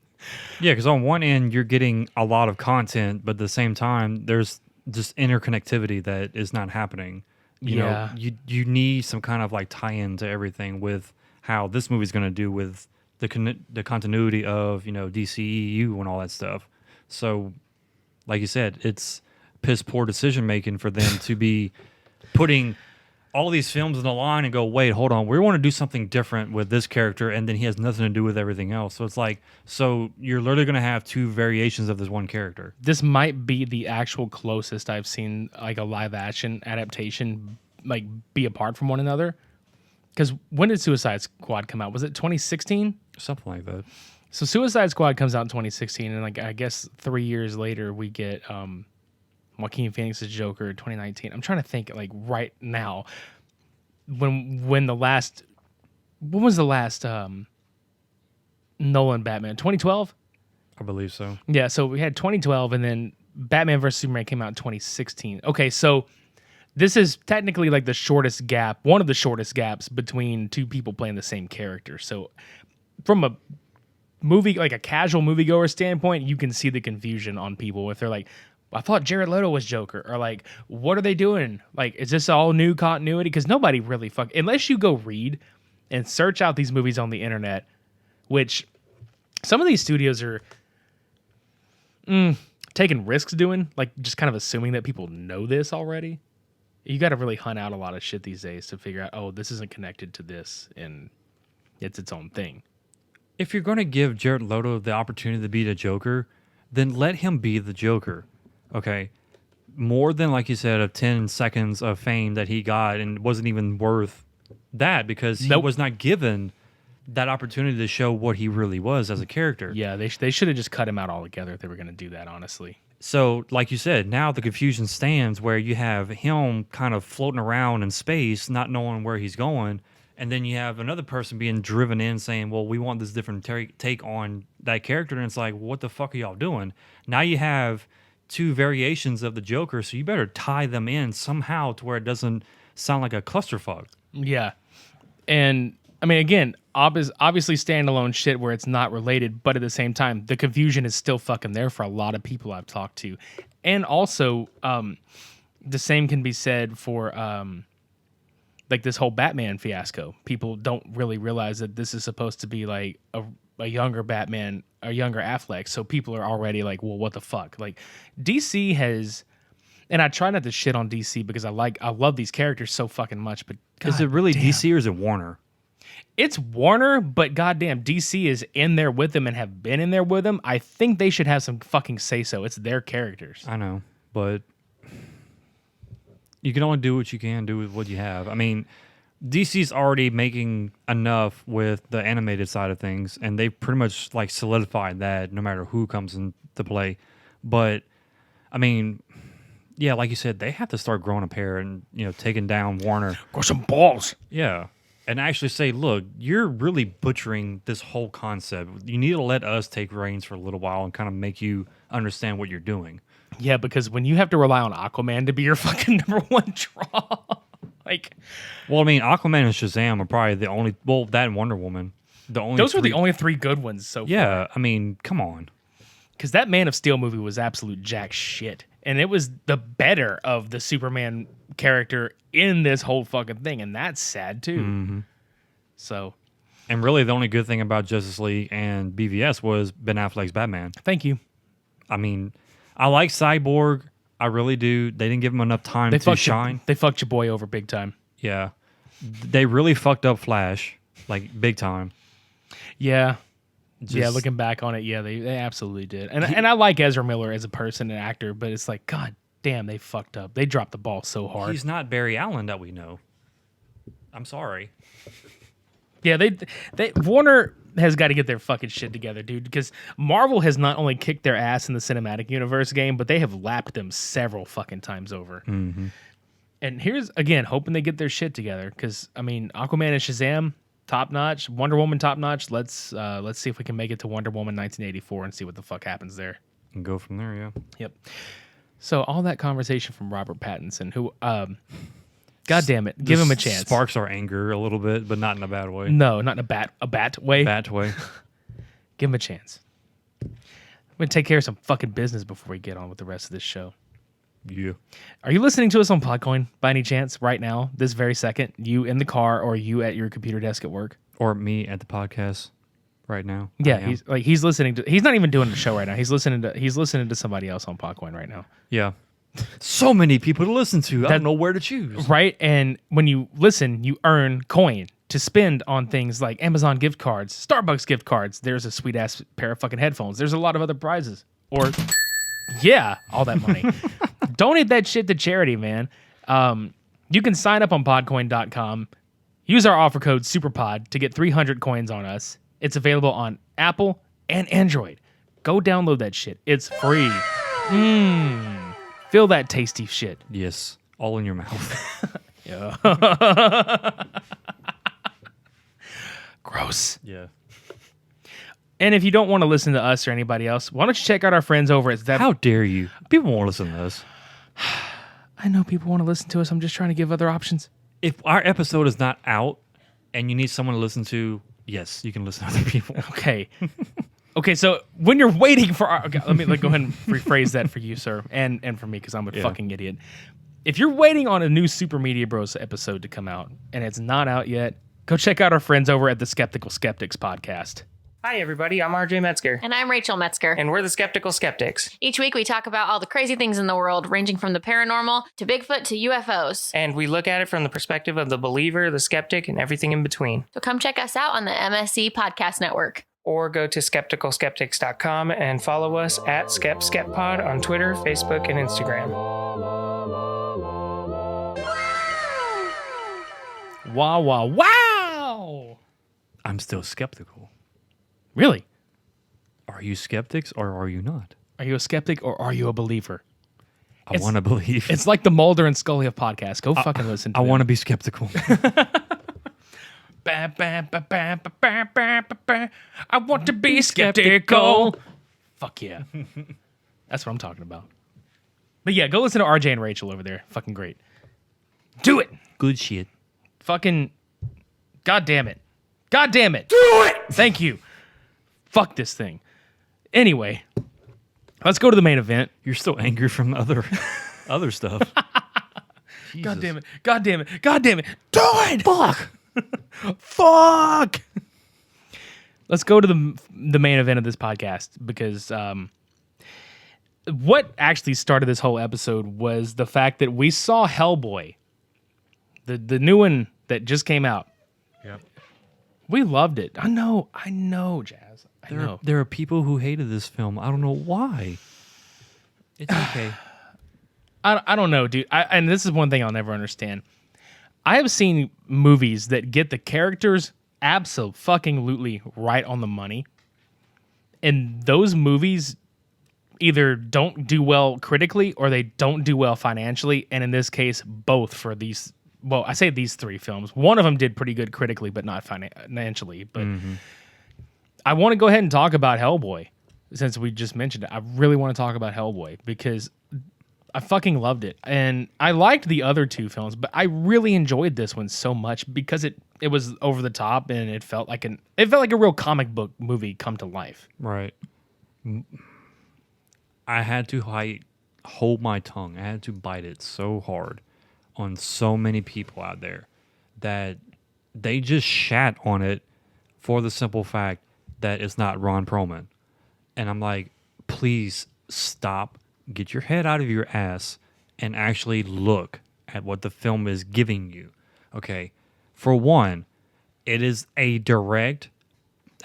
Yeah, because on one end, you're getting a lot of content, but at the same time, there's just interconnectivity that is not happening. You know, you need some kind of like tie-in to everything with how this movie's going to do with the continuity of, you know, DCEU and all that stuff. So, like you said, it's piss poor decision making for them to be putting all these films in the line and go, wait, hold on, we want to do something different with this character, and then he has nothing to do with everything else. So it's like, so you're literally going to have two variations of this one character. This might be the actual closest I've seen like a live action adaptation like be apart from one another. Because when did Suicide Squad come out? Was it 2016? Something like that. So Suicide Squad comes out in 2016, and like I guess 3 years later we get Joaquin Phoenix's Joker in 2019. I'm trying to think like right now when was the last Nolan Batman? 2012? I believe so. Yeah, so we had 2012 and then Batman vs Superman came out in 2016. Okay, so this is technically like the shortest gap, one of the shortest gaps between two people playing the same character. So from a movie, like a casual moviegoer standpoint, you can see the confusion on people if they're like, I thought Jared Leto was Joker, or like, what are they doing? Like, is this all new continuity? Because nobody really unless you go read and search out these movies on the internet, which some of these studios are taking risks doing, like just kind of assuming that people know this already. You got to really hunt out a lot of shit these days to figure out, oh, this isn't connected to this, and it's its own thing. If you're going to give Jared Leto the opportunity to be the Joker, then let him be the Joker. Okay, more than, like you said, of 10 seconds of fame that he got, and wasn't even worth that because he was not given that opportunity to show what he really was as a character. Yeah, they should have just cut him out altogether if they were going to do that, honestly. So, like you said, now the confusion stands where you have him kind of floating around in space, not knowing where he's going, and then you have another person being driven in saying, well, we want this different take on that character, and it's like, what the fuck are y'all doing? Now you have two variations of the Joker, so you better tie them in somehow to where it doesn't sound like a clusterfuck. Yeah. And, I mean, again, obviously standalone shit where it's not related, but at the same time, the confusion is still fucking there for a lot of people I've talked to. And also, the same can be said for, like, this whole Batman fiasco. People don't really realize that this is supposed to be, like, a younger Batman, a younger Affleck, so people are already like, well, what the fuck? Like, DC has, and I try not to shit on DC because I love these characters so fucking much, but is it really DC or is it Warner? It's Warner, but goddamn, DC is in there with them and have been in there with them. I think they should have some fucking say-so. It's their characters. I know, but you can only do what you can do with what you have. I mean, DC's already making enough with the animated side of things, and they pretty much like solidified that no matter who comes into play. But I mean, yeah, like you said, they have to start growing a pair and, you know, taking down Warner. Got some balls. Yeah. And actually say, look, you're really butchering this whole concept. You need to let us take reins for a little while and kind of make you understand what you're doing. Yeah, because when you have to rely on Aquaman to be your fucking number one draw, like, well, I mean, Aquaman and Shazam are probably the only. Well, that and Wonder Woman, those were the only three good ones so far. Yeah, I mean, come on. Because that Man of Steel movie was absolute jack shit, and it was the better of the Superman character in this whole fucking thing, and that's sad too. Mm-hmm. So, and really, the only good thing about Justice League and BVS was Ben Affleck's Batman. Thank you. I mean, I like Cyborg. I really do. They didn't give him enough time to shine. They fucked your boy over big time. Yeah. They really fucked up Flash, like, big time. Yeah. Yeah, looking back on it, yeah, they absolutely did. And I like Ezra Miller as a person and actor, but it's like, god damn, they fucked up. They dropped the ball so hard. He's not Barry Allen that we know. I'm sorry. Yeah, they Warner has got to get their fucking shit together, dude. Because Marvel has not only kicked their ass in the cinematic universe game, but they have lapped them several fucking times over. Mm-hmm. And here's, again, hoping they get their shit together. Because, I mean, Aquaman and Shazam, top notch. Wonder Woman, top notch. Let's see if we can make it to Wonder Woman 1984 and see what the fuck happens there. And go from there, yeah. Yep. So all that conversation from Robert Pattinson, who, God damn it, give him a chance. Sparks our anger a little bit, but not in a bad way. No, not in a bat way. Bat way. Give him a chance. I'm going to take care of some fucking business before we get on with the rest of this show. Yeah. Are you listening to us on Podcoin by any chance right now, this very second? You in the car or you at your computer desk at work? Or me at the podcast right now. Yeah, he's listening to. He's not even doing the show right now. He's listening to somebody else on Podcoin right now. Yeah. So many people to listen to. I don't know where to choose. Right, and when you listen, you earn coin to spend on things like Amazon gift cards, Starbucks gift cards. There's a sweet ass pair of fucking headphones. There's a lot of other prizes. Or, yeah, all that money. Donate that shit to charity, man. You can sign up on podcoin.com. Use our offer code SUPERPOD to get 300 coins on us. It's available on Apple and Android. Go download that shit. It's free. Feel that tasty shit. Yes. All in your mouth. Yeah. Gross. Yeah. And if you don't want to listen to us or anybody else, why don't you check out our friends over at How dare you? People won't listen to us. I know people want to listen to us. I'm just trying to give other options. If our episode is not out and you need someone to listen to, yes, you can listen to other people. Okay. Okay, so when you're waiting for our... Okay, let me go ahead and rephrase that for you, sir, and for me, because I'm a fucking idiot. If you're waiting on a new Super Media Bros episode to come out, and it's not out yet, go check out our friends over at the Skeptics podcast. Hi, everybody. I'm RJ Metzger. And I'm Rachel Metzger. And we're the Skeptical Skeptics. Each week we talk about all the crazy things in the world, ranging from the paranormal to Bigfoot to UFOs. And we look at it from the perspective of the believer, the skeptic, and everything in between. So come check us out on the MSC Podcast Network. Or go to skepticalskeptics.com and follow us at SkepSkepPod on Twitter, Facebook, and Instagram. Wow, wow, wow! I'm still skeptical. Really? Are you skeptics or are you not? Are you a skeptic or are you a believer? I want to believe. It's like the Mulder and Scully of podcasts. Go fucking listen to I them. want to be skeptical. I want to be skeptical. Fuck yeah. That's what I'm talking about. But yeah, go listen to RJ and Rachel over there. Fucking great. Do it. Good shit. Fucking. God damn it. God damn it. Do it. Thank you. Fuck this thing. Anyway, let's go to the main event. You're still angry from other stuff. God damn it. God damn it. God damn it. Do it. Fuck. Fuck. Let's go to the main event of this podcast because what actually started this whole episode was the fact that we saw Hellboy, the new one that just came out. Yep. We loved it. I know, Jazz. I know. There are people who hated this film. I don't know why. It's okay. I don't know, dude. And this is one thing I'll never understand. I have seen movies that get the characters absolutely right on the money, and those movies either don't do well critically or they don't do well financially, and in this case, both for these. Well, I say these three films. One of them did pretty good critically, but not financially. But I want to go ahead and talk about Hellboy, since we just mentioned it. I really want to talk about Hellboy because I fucking loved it. And I liked the other two films, but I really enjoyed this one so much because it was over the top and it felt like a real comic book movie come to life. Right. I had to hold my tongue. I had to bite it so hard on so many people out there that they just shat on it for the simple fact that it's not Ron Perlman. And I'm like, please stop. Get your head out of your ass and actually look at what the film is giving you. Okay. For one, it is a direct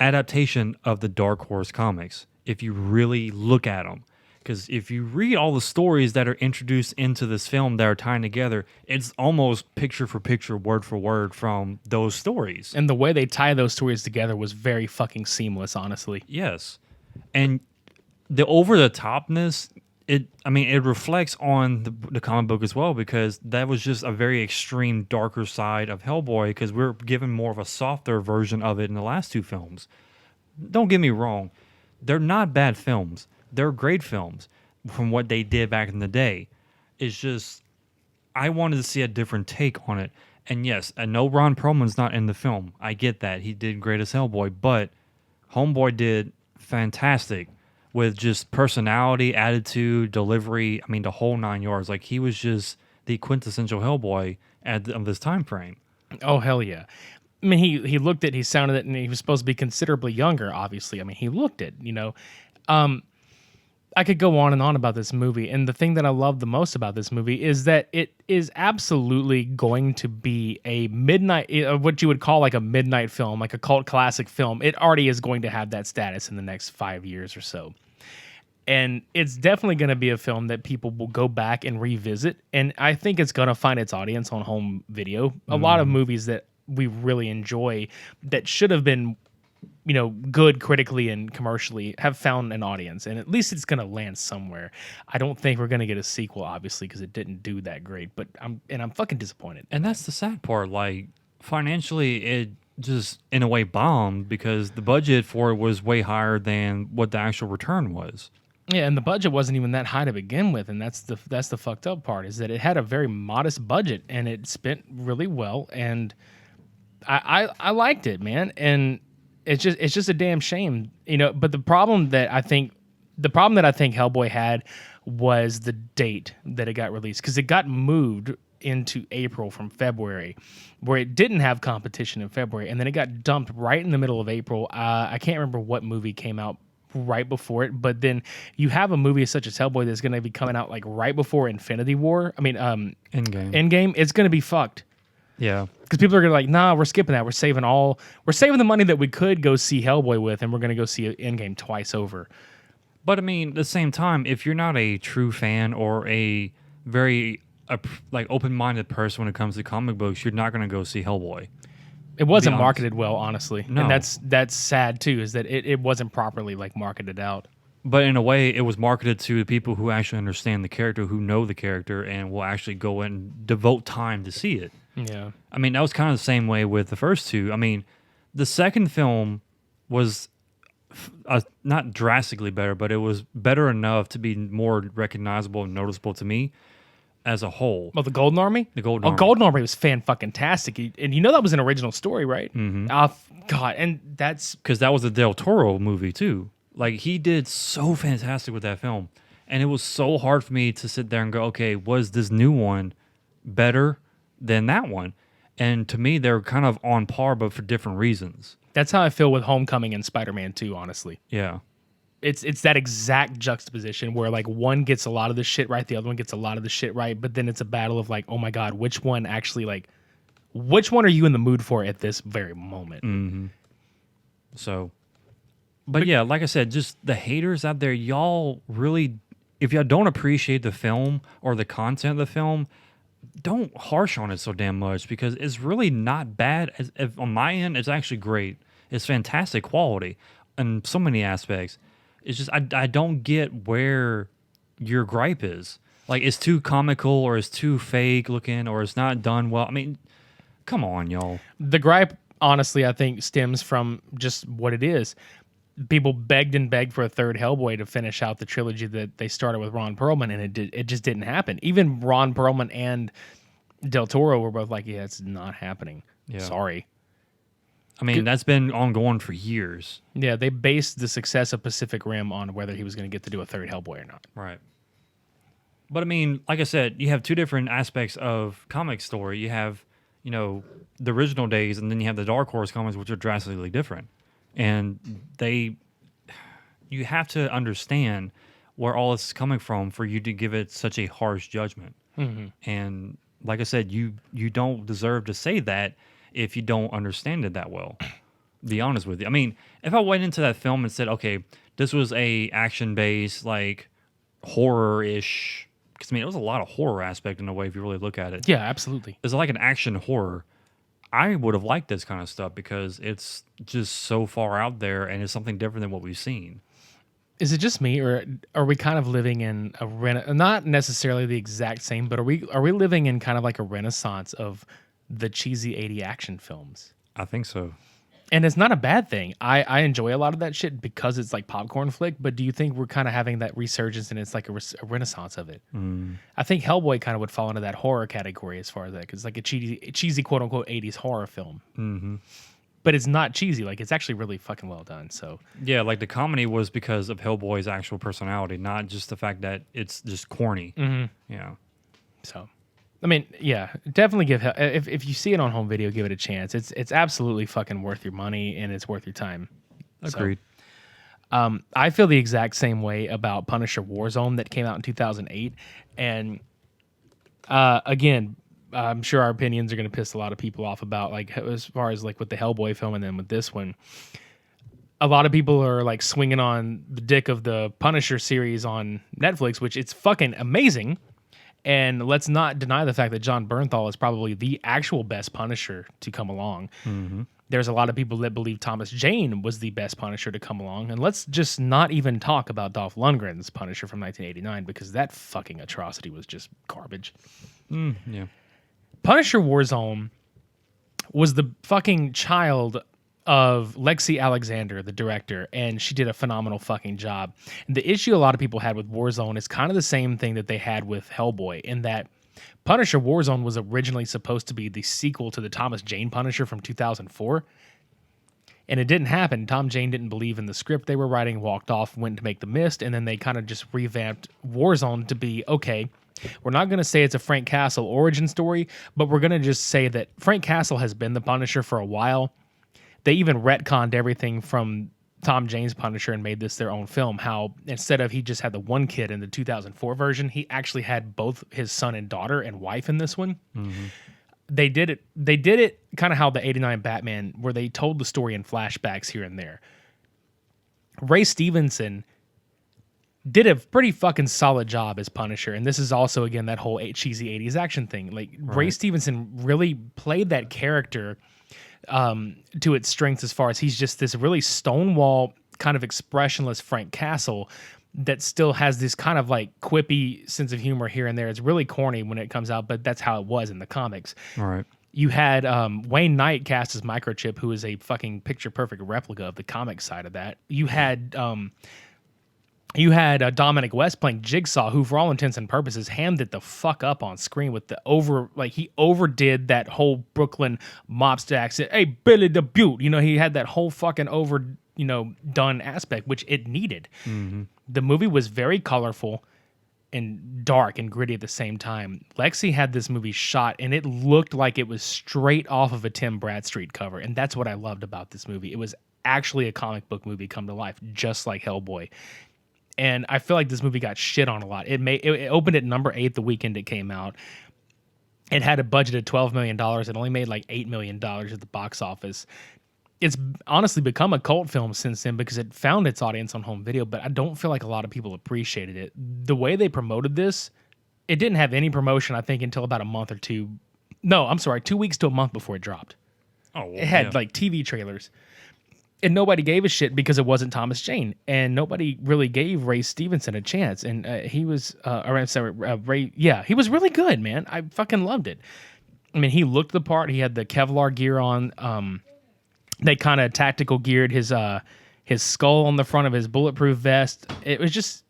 adaptation of the Dark Horse comics. If you really look at them, Because if you read all the stories that are introduced into this film that are tying together, it's almost picture for picture, word for word from those stories. And the way they tie those stories together was very fucking seamless, honestly. Yes. And the over the topness, it reflects on the comic book as well, because that was just a very extreme, darker side of Hellboy, because we're given more of a softer version of it in the last two films. Don't get me wrong. They're not bad films. They're great films from what they did back in the day. It's just, I wanted to see a different take on it. And yes, I know Ron Perlman's not in the film. I get that. He did great as Hellboy, but Homeboy did fantastic with just personality, attitude, delivery. I mean, the whole 9 yards. Like, he was just the quintessential Hellboy of this time frame. Oh, hell yeah. I mean, he looked it, he sounded it, and he was supposed to be considerably younger, obviously. I mean, he looked it, you know. I could go on and on about this movie, and the thing that I love the most about this movie is that it is absolutely going to be a midnight, what you would call like a midnight film, like a cult classic film. It already is going to have that status in the next 5 years or so. And it's definitely going to be a film that people will go back and revisit, and I think it's going to find its audience on home video. A lot of movies that we really enjoy that should have been, you know, good critically and commercially have found an audience, and at least it's going to land somewhere. I don't think we're going to get a sequel, obviously, because it didn't do that great, but I'm fucking disappointed. And that's the sad part. Like, financially, it just, in a way, bombed because the budget for it was way higher than what the actual return was. Yeah, and the budget wasn't even that high to begin with, and that's the fucked up part, is that it had a very modest budget, and it spent really well, and I liked it, man, and it's just a damn shame, you know. But the problem that I think Hellboy had was the date that it got released, because it got moved into April from February, where it didn't have competition in February, and then it got dumped right in the middle of April. I can't remember what movie came out right before it, but then you have a movie such as Hellboy that's going to be coming out like right before Infinity War. I mean, Endgame. It's going to be fucked. Yeah. Because people are gonna like, nah, we're skipping that. We're saving the money that we could go see Hellboy with, and we're gonna go see Endgame twice over. But I mean, at the same time, if you're not a true fan or a very like open-minded person when it comes to comic books, you're not gonna go see Hellboy. It wasn't marketed well, honestly, No. and that's sad too. Is that it wasn't properly like marketed out. But in a way, it was marketed to people who actually understand the character, who know the character, and will actually go and devote time to see it. Yeah. I mean, that was kind of the same way with the first two. I mean, the second film was not drastically better, but it was better enough to be more recognizable and noticeable to me as a whole. Well, the Golden Army? The Golden Army. Golden Army was fan-fucking-tastic. And you know that was an original story, right? Mm-hmm. God, and that's... Because that was a Del Toro movie, too. Like, he did so fantastic with that film. And it was so hard for me to sit there and go, okay, was this new one better than that one? And to me, they're kind of on par, but for different reasons. That's how I feel with Homecoming and Spider-Man 2, honestly. Yeah. It's that exact juxtaposition where like one gets a lot of the shit right, the other one gets a lot of the shit right, but then it's a battle of like, oh my God, which one are you in the mood for at this very moment? Mm-hmm. So, but yeah, like I said, just the haters out there, y'all really, if y'all don't appreciate the film or the content of the film, don't harsh on it so damn much, because it's really not bad. On my end, it's actually great. It's fantastic quality in so many aspects. It's just I don't get where your gripe is. Like, it's too comical, or it's too fake looking, or it's not done well. I mean, come on, y'all. The gripe, honestly, I think stems from just what it is. People begged and begged for a third Hellboy to finish out the trilogy that they started with Ron Perlman, and it just didn't happen. Even Ron Perlman and Del Toro were both like, yeah, it's not happening. Yeah. Sorry. I mean, that's been ongoing for years. Yeah, they based the success of Pacific Rim on whether he was going to get to do a third Hellboy or not. Right. But I mean, like I said, you have two different aspects of comic story. You have, the original days, and then you have the Dark Horse comics, which are drastically different. And you have to understand where all this is coming from for you to give it such a harsh judgment. Mm-hmm. And like I said, you don't deserve to say that if you don't understand it that well. Be honest with you. I mean, if I went into that film and said, okay, this was a action-based, like, horror-ish. Because, I mean, it was a lot of horror aspect in a way if you really look at it. Yeah, absolutely. It's like an action horror. I would have liked this kind of stuff because it's just so far out there and it's something different than what we've seen. Is it just me, or are we kind of living in not necessarily the exact same, but are we living in kind of like a renaissance of the cheesy 80 action films? I think so. And it's not a bad thing. I enjoy a lot of that shit because it's like popcorn flick, but do you think we're kind of having that resurgence and it's like a renaissance of it? I think Hellboy kind of would fall into that horror category as far as that, because it's like a cheesy quote unquote 80s horror film. Mm-hmm. But it's not cheesy. Like, it's actually really fucking well done. So yeah, like the comedy was because of Hellboy's actual personality, not just the fact that it's just corny. Mm-hmm. Yeah. So, I mean, yeah, definitely if you see it on home video, give it a chance. It's absolutely fucking worth your money and it's worth your time. Agreed. So, I feel the exact same way about Punisher Warzone that came out in 2008, and again, I'm sure our opinions are going to piss a lot of people off about, like, as far as like with the Hellboy film and then with this one. A lot of people are like swinging on the dick of the Punisher series on Netflix, which it's fucking amazing. And let's not deny the fact that John Bernthal is probably the actual best Punisher to come along. Mm-hmm. There's a lot of people that believe Thomas Jane was the best Punisher to come along. And let's just not even talk about Dolph Lundgren's Punisher from 1989, because that fucking atrocity was just garbage. Yeah. Punisher Warzone was the fucking child of Lexi Alexander, the director, and she did a phenomenal fucking job. And the issue a lot of people had with Warzone is kind of the same thing that they had with Hellboy, in that Punisher Warzone was originally supposed to be the sequel to the Thomas Jane Punisher from 2004. And it didn't happen. Tom Jane didn't believe in the script they were writing, walked off, went to make The Mist, and then they kind of just revamped Warzone to be, okay, we're not going to say it's a Frank Castle origin story, but we're going to just say that Frank Castle has been the Punisher for a while. They even retconned everything from Tom Jane's Punisher and made this their own film. How instead of he just had the one kid in the 2004 version, he actually had both his son and daughter and wife in this one. Mm-hmm. They did it kind of how the 89 Batman, where they told the story in flashbacks here and there. Ray Stevenson did a pretty fucking solid job as Punisher, and this is also, again, that whole cheesy 80s action thing. Like, right. Ray Stevenson really played that character to its strengths, as far as he's just this really stonewall, kind of expressionless Frank Castle that still has this kind of like quippy sense of humor here and there. It's really corny when it comes out, but that's how it was in the comics. All right. You had Wayne Knight cast as Microchip, who is a fucking picture-perfect replica of the comic side of that. You had Dominic West playing Jigsaw, who, for all intents and purposes, hammed it the fuck up on screen with he overdid that whole Brooklyn mobster accent. Hey, Billy the Butte. He had that whole fucking done aspect, which it needed. Mm-hmm. The movie was very colorful and dark and gritty at the same time. Lexi had this movie shot, and it looked like it was straight off of a Tim Bradstreet cover, and that's what I loved about this movie. It was actually a comic book movie come to life, just like Hellboy. And I feel like this movie got shit on a lot. It opened at number 8 the weekend it came out. It had a budget of $12 million. It only made like $8 million at the box office. It's honestly become a cult film since then because it found its audience on home video, but I don't feel like a lot of people appreciated it. The way they promoted this, it didn't have any promotion, I think, until about a month or two. No, I'm sorry, 2 weeks to a month before it dropped. Oh, well, it had like TV trailers. And nobody gave a shit because it wasn't Thomas Jane, and nobody really gave Ray Stevenson a chance. And he was, Ray, yeah, he was really good, man. I fucking loved it. I mean, he looked the part. He had the Kevlar gear on. They kind of tactical geared his skull on the front of his bulletproof vest. It was just,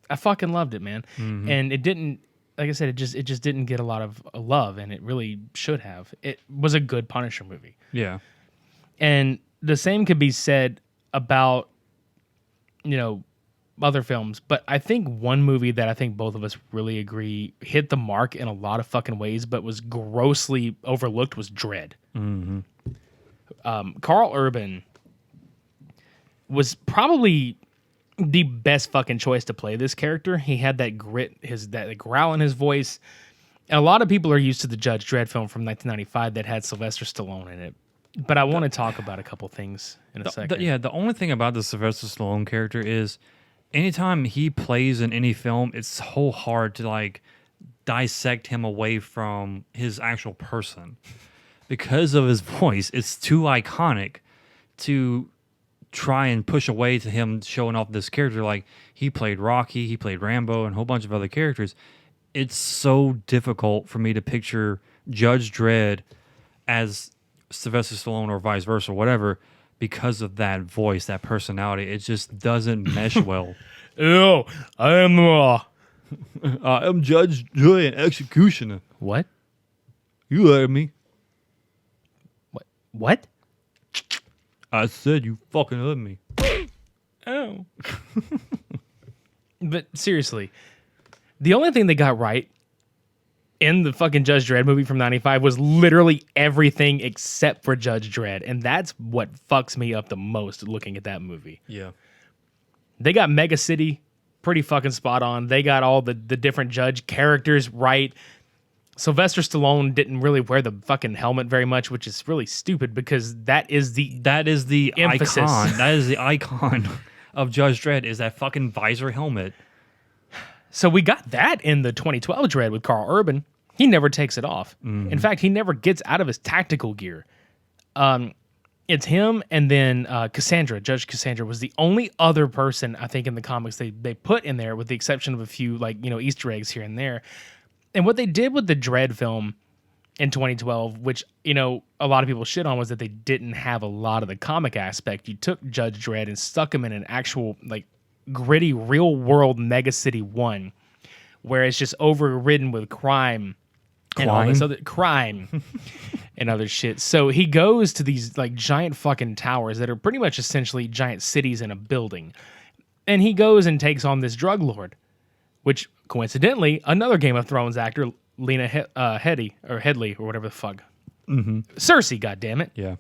I fucking loved it, man. Mm-hmm. And it didn't, like I said, it just didn't get a lot of love, and it really should have. It was a good Punisher movie. Yeah, and the same could be said about, other films. But I think one movie that I think both of us really agree hit the mark in a lot of fucking ways, but was grossly overlooked, was Dredd. Mm-hmm. Carl Urban was probably the best fucking choice to play this character. He had that grit, that growl in his voice. And a lot of people are used to the Judge Dredd film from 1995 that had Sylvester Stallone in it. But I want to talk about a couple things in a second. The only thing about the Sylvester Stallone character is anytime he plays in any film, it's so hard to like dissect him away from his actual person because of his voice. It's too iconic to try and push away to him showing off this character. Like he played Rocky, he played Rambo, and a whole bunch of other characters. It's so difficult for me to picture Judge Dredd as Sylvester Stallone or vice versa, or whatever, because of that voice, that personality. It just doesn't mesh well. Ew, I am the law. I'm Judge Dredd, executioner. What? You heard me. What? I said you fucking heard me. Oh. But seriously, the only thing they got right in the fucking Judge Dredd movie from 95 was literally everything except for Judge Dredd. And that's what fucks me up the most looking at that movie. Yeah. They got Mega City pretty fucking spot on. They got all the different judge characters right. Sylvester Stallone didn't really wear the fucking helmet very much, which is really stupid because that is the emphasis. Icon. That is the icon of Judge Dredd, is that fucking visor helmet. So we got that in the 2012 Dredd with Carl Urban. He never takes it off. In fact, he never gets out of his tactical gear. It's him and then Cassandra. Judge Cassandra was the only other person I think in the comics they put in there, with the exception of a few Easter eggs here and there. And what they did with the Dredd film in 2012, which a lot of people shit on, was that they didn't have a lot of the comic aspect. You took Judge Dredd and stuck him in an actual gritty real world Mega City 1, where it's just overridden with crime. And all this other crime and other shit. So he goes to these giant fucking towers that are pretty much essentially giant cities in a building. And he goes and takes on this drug lord, which coincidentally, another Game of Thrones actor, Lena Headey or Headley or whatever the fuck. Mm-hmm. Cersei, goddammit. Yeah.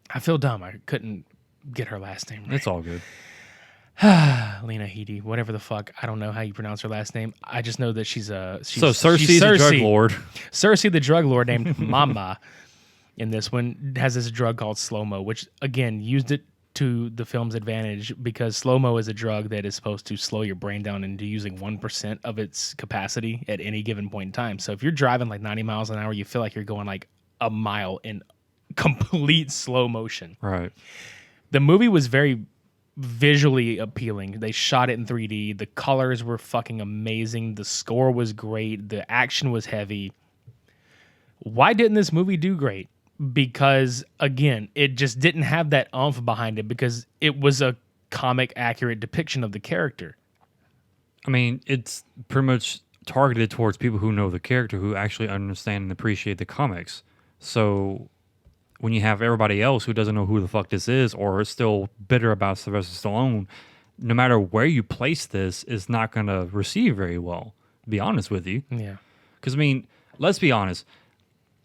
I feel dumb. I couldn't get her last name right. It's all good. Lena Headey, whatever the fuck. I don't know how you pronounce her last name. I just know that she's Cersei's the drug lord. Cersei, the drug lord named Mama, in this one has this drug called slow-mo, which again used it to the film's advantage because slow-mo is a drug that is supposed to slow your brain down into using 1% of its capacity at any given point in time. So if you're driving 90 miles an hour, you feel like you're going a mile in complete slow motion. Right. The movie was very visually appealing. They shot it in 3D. The colors were fucking amazing. The score was great. The action was heavy. Why didn't this movie do great? Because, again, it just didn't have that oomph behind it because it was a comic accurate depiction of the character. I mean, it's pretty much targeted towards people who know the character, who actually understand and appreciate the comics. So when you have everybody else who doesn't know who the fuck this is or is still bitter about Sylvester Stallone, no matter where you place this, is not going to receive very well, to be honest with you. Yeah. Because, I mean, let's be honest.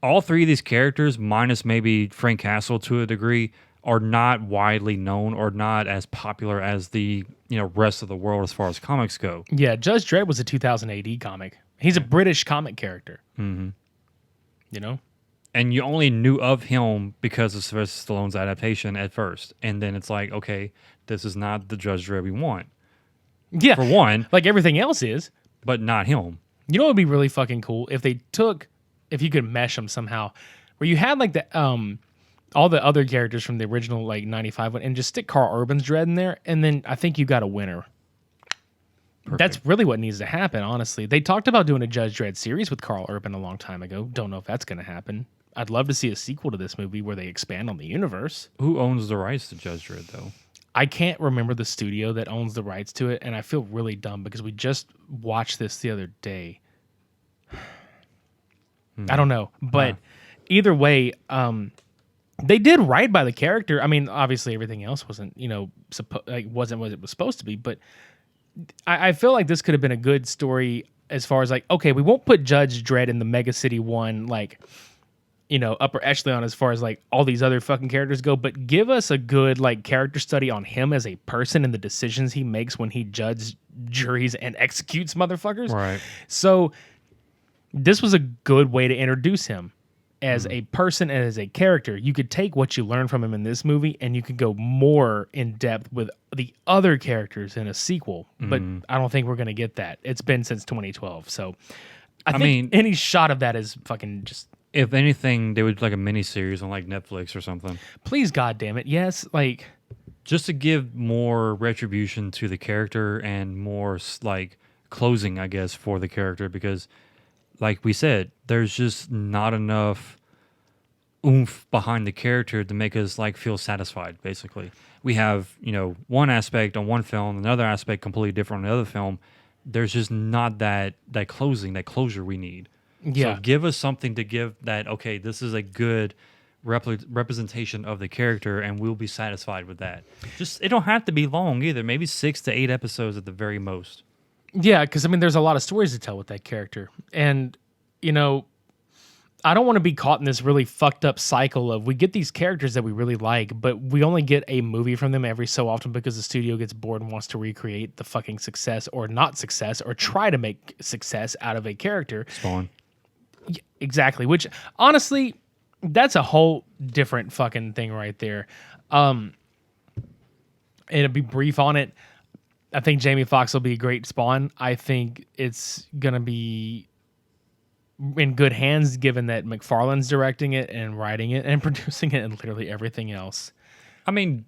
All three of these characters, minus maybe Frank Castle to a degree, are not widely known or not as popular as the rest of the world as far as comics go. Yeah, Judge Dredd was a 2000 AD comic. He's a British comic character. Mm-hmm. And you only knew of him because of Sylvester Stallone's adaptation at first. And then it's like, okay, this is not the Judge Dredd we want. Yeah. For one. Like everything else is. But not him. You know what would be really fucking cool? If you could mesh them somehow, where you had all the other characters from the original 95 one and just stick Carl Urban's Dredd in there, and then I think you got a winner. Perfect. That's really what needs to happen, honestly. They talked about doing a Judge Dredd series with Carl Urban a long time ago. Don't know if that's going to happen. I'd love to see a sequel to this movie where they expand on the universe. Who owns the rights to Judge Dredd, though? I can't remember the studio that owns the rights to it, and I feel really dumb because we just watched this the other day. I don't know, but either way, they did right by the character. I mean, obviously everything else wasn't, wasn't what it was supposed to be, but I feel like this could have been a good story as far as okay, we won't put Judge Dredd in the Mega City 1, upper echelon as far as all these other fucking characters go, but give us a good character study on him as a person and the decisions he makes when he judges, juries, and executes motherfuckers. Right. So this was a good way to introduce him. as a person and as a character. You could take what you learned from him in this movie and you could go more in depth with the other characters in a sequel. But I don't think we're going to get that. It's been since 2012. So I mean, any shot of that is fucking just... If anything, they would do like a mini series on like Netflix or something. Please, God damn it. Yes. Like, just to give more retribution to the character and more like closing, I guess, for the character, because like we said, there's just not enough oomph behind the character to make us like feel satisfied. Basically, we have, you know, one aspect on one film, another aspect completely different on the other film. There's just not that closure we need. yeah. So give us something to give that, okay, this is a good representation of the character, and we'll be satisfied with that. Just, it don't have to be long either. Maybe 6 to 8 episodes at the very most. Yeah, because I mean, there's a lot of stories to tell with that character, and you know, I don't want to be caught in this really fucked up cycle of we get these characters that we really like, but we only get a movie from them every so often because the studio gets bored and wants to recreate the fucking success or not success or try to make success out of a character. Spawn. Yeah, exactly. Which honestly, that's a whole different fucking thing right there. And to be brief on it, I think Jamie Foxx will be a great Spawn. I think it's gonna be in good hands, given that McFarlane's directing it and writing it and producing it and literally everything else. I mean,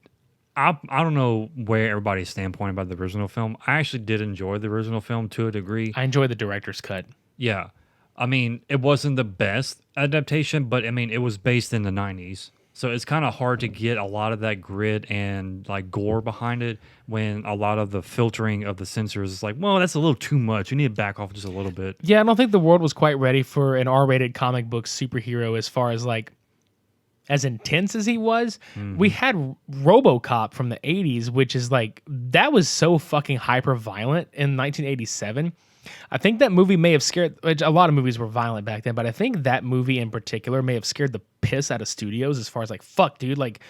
I don't know where everybody's standpoint about the original film. I actually did enjoy the original film to a degree. I enjoy the director's cut. Yeah. I mean, it wasn't the best adaptation, but I mean, it was based in the 90s. So it's kind of hard to get a lot of that grit and like gore behind it when a lot of the filtering of the censors is like, well, that's a little too much. You need to back off just a little bit. Yeah, I don't think the world was quite ready for an R-rated comic book superhero as far as like as intense as he was. We had RoboCop from the 80s, which is like, that was so fucking hyper violent in 1987. I think that movie may have scared, a lot of movies were violent back then, but I think that movie in particular may have scared the piss out of studios as far as like, fuck, dude, like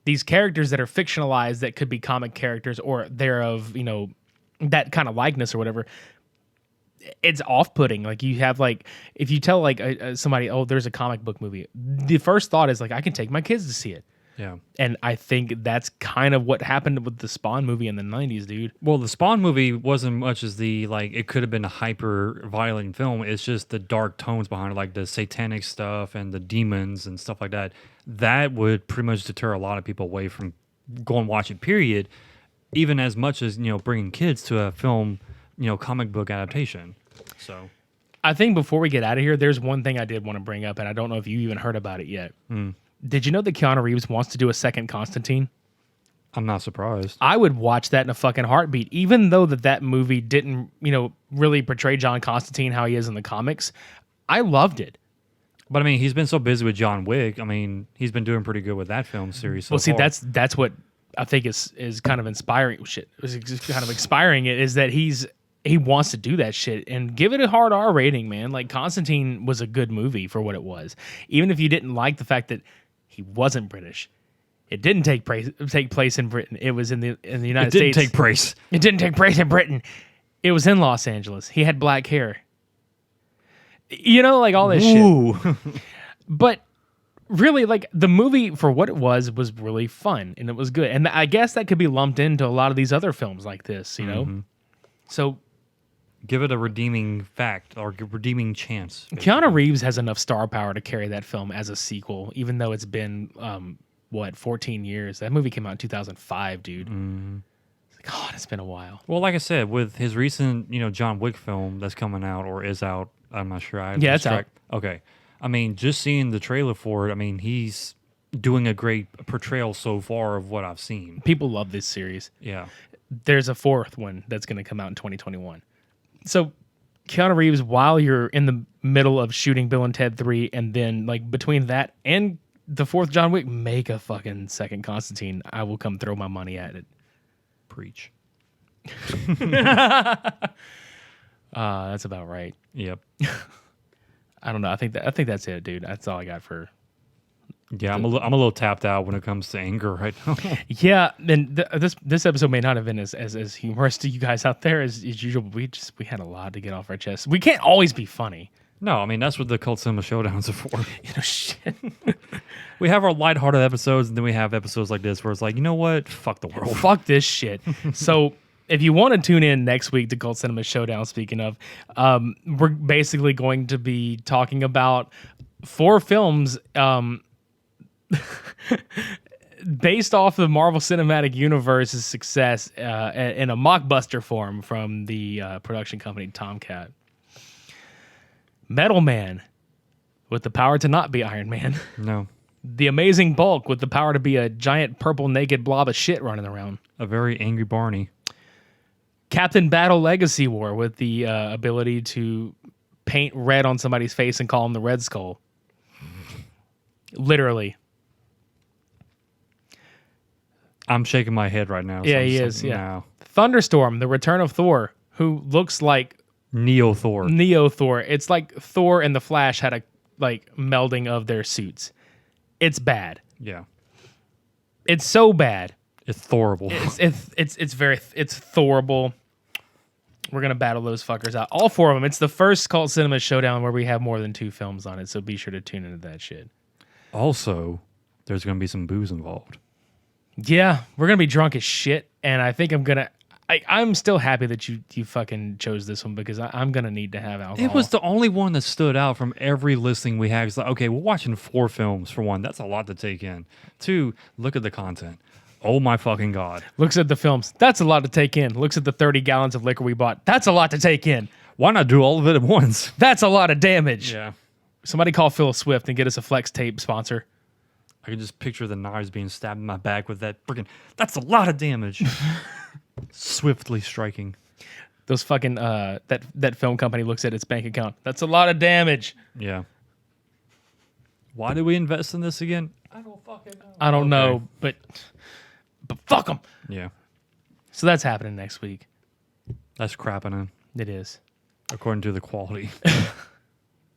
these characters that are fictionalized that could be comic characters or they're of, you know, that kind of likeness or whatever. It's off-putting. Like you have like, if you tell like somebody, oh, there's a comic book movie, the first thought is like, I can take my kids to see it. Yeah. And I think that's kind of what happened with the Spawn movie in the 90s, dude. Well, the Spawn movie wasn't much as the, like, it could have been a hyper violent film. It's just the dark tones behind it, like the satanic stuff and the demons and stuff like that. That would pretty much deter a lot of people away from going watch it, period. Even as much as, you know, bringing kids to a film, you know, comic book adaptation. So I think before we get out of here, there's one thing I did want to bring up, and I don't know if you even heard about it yet. Did you know that Keanu Reeves wants to do a second Constantine? I'm not surprised. I would watch that in a fucking heartbeat, even though that movie didn't, you know, really portray John Constantine how he is in the comics. I loved it. But I mean, he's been so busy with John Wick. I mean, he's been doing pretty good with that film series so Well, see, far. that's what I think is kind of inspiring. Kind of inspiring it is that he wants to do that shit and give it a hard R rating, man. Like Constantine was a good movie for what it was, even if you didn't like the fact that he wasn't British. It didn't take place in Britain. It was in the United States. It didn't take place. It didn't take place in Britain. It was in Los Angeles. He had black hair. You know, like all this shit. But really, like the movie for what it was really fun and it was good. And I guess that could be lumped into a lot of these other films like this, you know? So give it a redeeming fact or redeeming chance. Keanu Reeves has enough star power to carry that film as a sequel, even though it's been 14 years. That movie came out in 2005, dude. God, it's been a while. Well, like I said, with his recent, you know, John Wick film that's coming out or is out, I'm not sure. Yeah, it's out. Okay. I mean, just seeing the trailer for it, I mean, he's doing a great portrayal so far of what I've seen. People love this series. Yeah. There's a fourth one that's going to come out in 2021. So Keanu Reeves, while you're in the middle of shooting Bill and Ted 3, and then like between that and the fourth John Wick, make a fucking second Constantine. I will come throw my money at it. Preach. That's about right. Yep. I don't know. I think that's it, dude. That's all I got for. Yeah, I'm a little tapped out when it comes to anger right now. Yeah, and this episode may not have been as humorous to you guys out there as usual. But we had a lot to get off our chest. We can't always be funny. No, I mean, that's what the Cult Cinema Showdowns are for. You know, shit. We have our lighthearted episodes, and then we have episodes like this where it's like, you know what? Fuck the world. Fuck this shit. So if you want to tune in next week to Cult Cinema Showdown, speaking of, we're basically going to be talking about 4 films based off the Marvel Cinematic Universe's success in a mockbuster form from the production company Tomcat. Metal Man, with the power to not be Iron Man. No. The Amazing Bulk, with the power to be a giant purple naked blob of shit running around. A very angry Barney. Captain Battle Legacy War, with the ability to paint red on somebody's face and call him the Red Skull. Literally. I'm shaking my head right now. Yeah, I'm he just is. like, Yeah. no. Thunderstorm, the Return of Thor, who looks like Neo Thor. Neo Thor. It's like Thor and the Flash had a melding of their suits. It's bad. Yeah. It's so bad. It's Thorable. It's Thorable. We're gonna battle those fuckers out. All 4 of them. It's the first Cult Cinema Showdown where we have more than 2 films on it. So be sure to tune into that shit. Also, there's going to be some booze involved. Yeah, we're gonna be drunk as shit, and I think I'm still happy that you fucking chose this one because I'm gonna need to have alcohol. It was the only one that stood out from every listing we had. It's like, okay, we're watching 4 films for one. That's a lot to take in. 2, look at the content. Oh my fucking God. Looks at the films. That's a lot to take in. Looks at the 30 gallons of liquor we bought. That's a lot to take in. Why not do all of it at once? That's a lot of damage. Yeah. Somebody call Phil Swift and get us a Flex Tape sponsor. I can just picture the knives being stabbed in my back with that freaking. That's a lot of damage. Swiftly striking. Those fucking that film company looks at its bank account. That's a lot of damage. Yeah. Why did we invest in this again? I don't know, but fuck them. Yeah. So that's happening next week. That's crapping in, It is. according to the quality.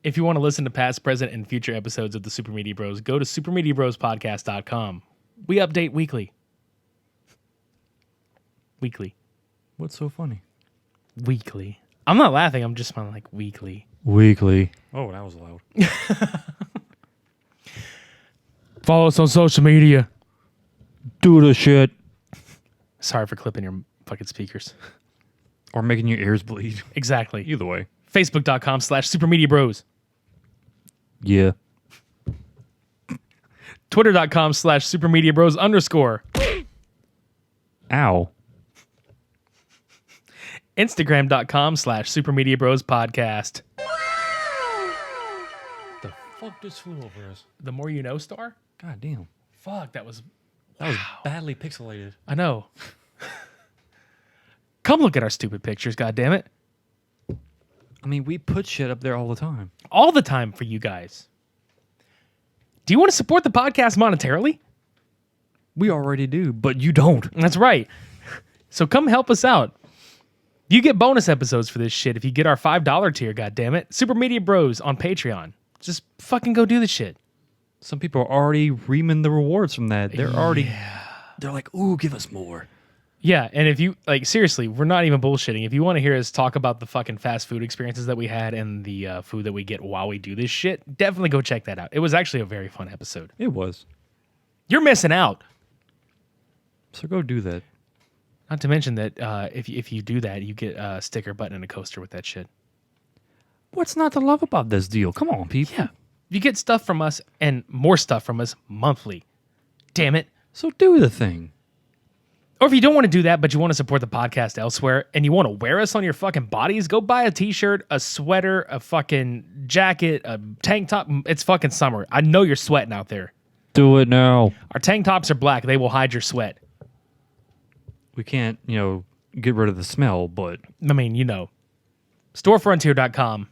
If you want to listen to past, present, and future episodes of the Super Media Bros, go to supermediabrospodcast.com. We update weekly. What's so funny? Weekly. I'm not laughing. I'm just smiling like weekly. Weekly. Oh, that was loud. Follow us on social media. Do the shit. Sorry for clipping your fucking speakers. Or making your ears bleed. Exactly. Either way. Facebook.com/supermediabros. Yeah. Twitter.com/supermediabros_. Ow. Instagram.com/supermediabrospodcast. The fuck just flew over us? The more you know star? God damn. Fuck, that was badly pixelated. I know. Come look at our stupid pictures, goddammit. I mean, we put shit up there all the time. All the time for you guys. Do you want to support the podcast monetarily? We already do, but you don't. That's right. So come help us out. You get bonus episodes for this shit if you get our $5 tier, goddammit. Super Media Bros on Patreon. Just fucking go do the shit. Some people are already reaming the rewards from that. They're already... They're like, ooh, give us more. Yeah, and if you, seriously, we're not even bullshitting. If you want to hear us talk about the fucking fast food experiences that we had and the food that we get while we do this shit, definitely go check that out. It was actually a very fun episode. It was. You're missing out. So go do that. Not to mention that if you do that, you get a sticker, button, and a coaster with that shit. What's not to love about this deal? Come on, people. Yeah. You get stuff from us and more stuff from us monthly. Damn it. So do the thing. Or if you don't want to do that, but you want to support the podcast elsewhere and you want to wear us on your fucking bodies, go buy a t-shirt, a sweater, a fucking jacket, a tank top. It's fucking summer. I know you're sweating out there. Do it now. Our tank tops are black. They will hide your sweat. We can't, get rid of the smell, but... I mean, Storefrontier.com.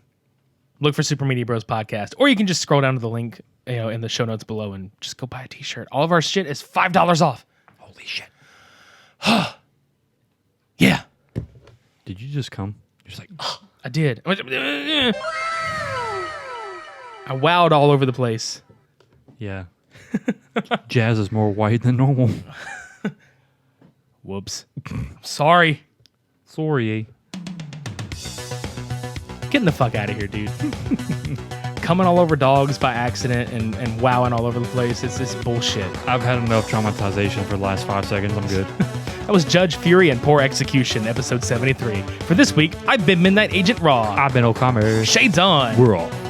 Look for Super Media Bros Podcast. Or you can just scroll down to the link in the show notes below and just go buy a t-shirt. All of our shit is $5 off. Holy shit. Yeah. Did you just come? You're just like, oh. I did. I wowed all over the place. Yeah. Jazz is more white than normal. Whoops. Sorry. Sorry. Getting the fuck out of here, dude. Coming all over dogs by accident and wowing all over the place. It's bullshit. I've had enough traumatization for the last 5 seconds. I'm good. That was Judge Fury and Poor Execution, episode 73. For this week, I've been Midnight Agent Raw. I've been O'Connor. Shades on. We're off.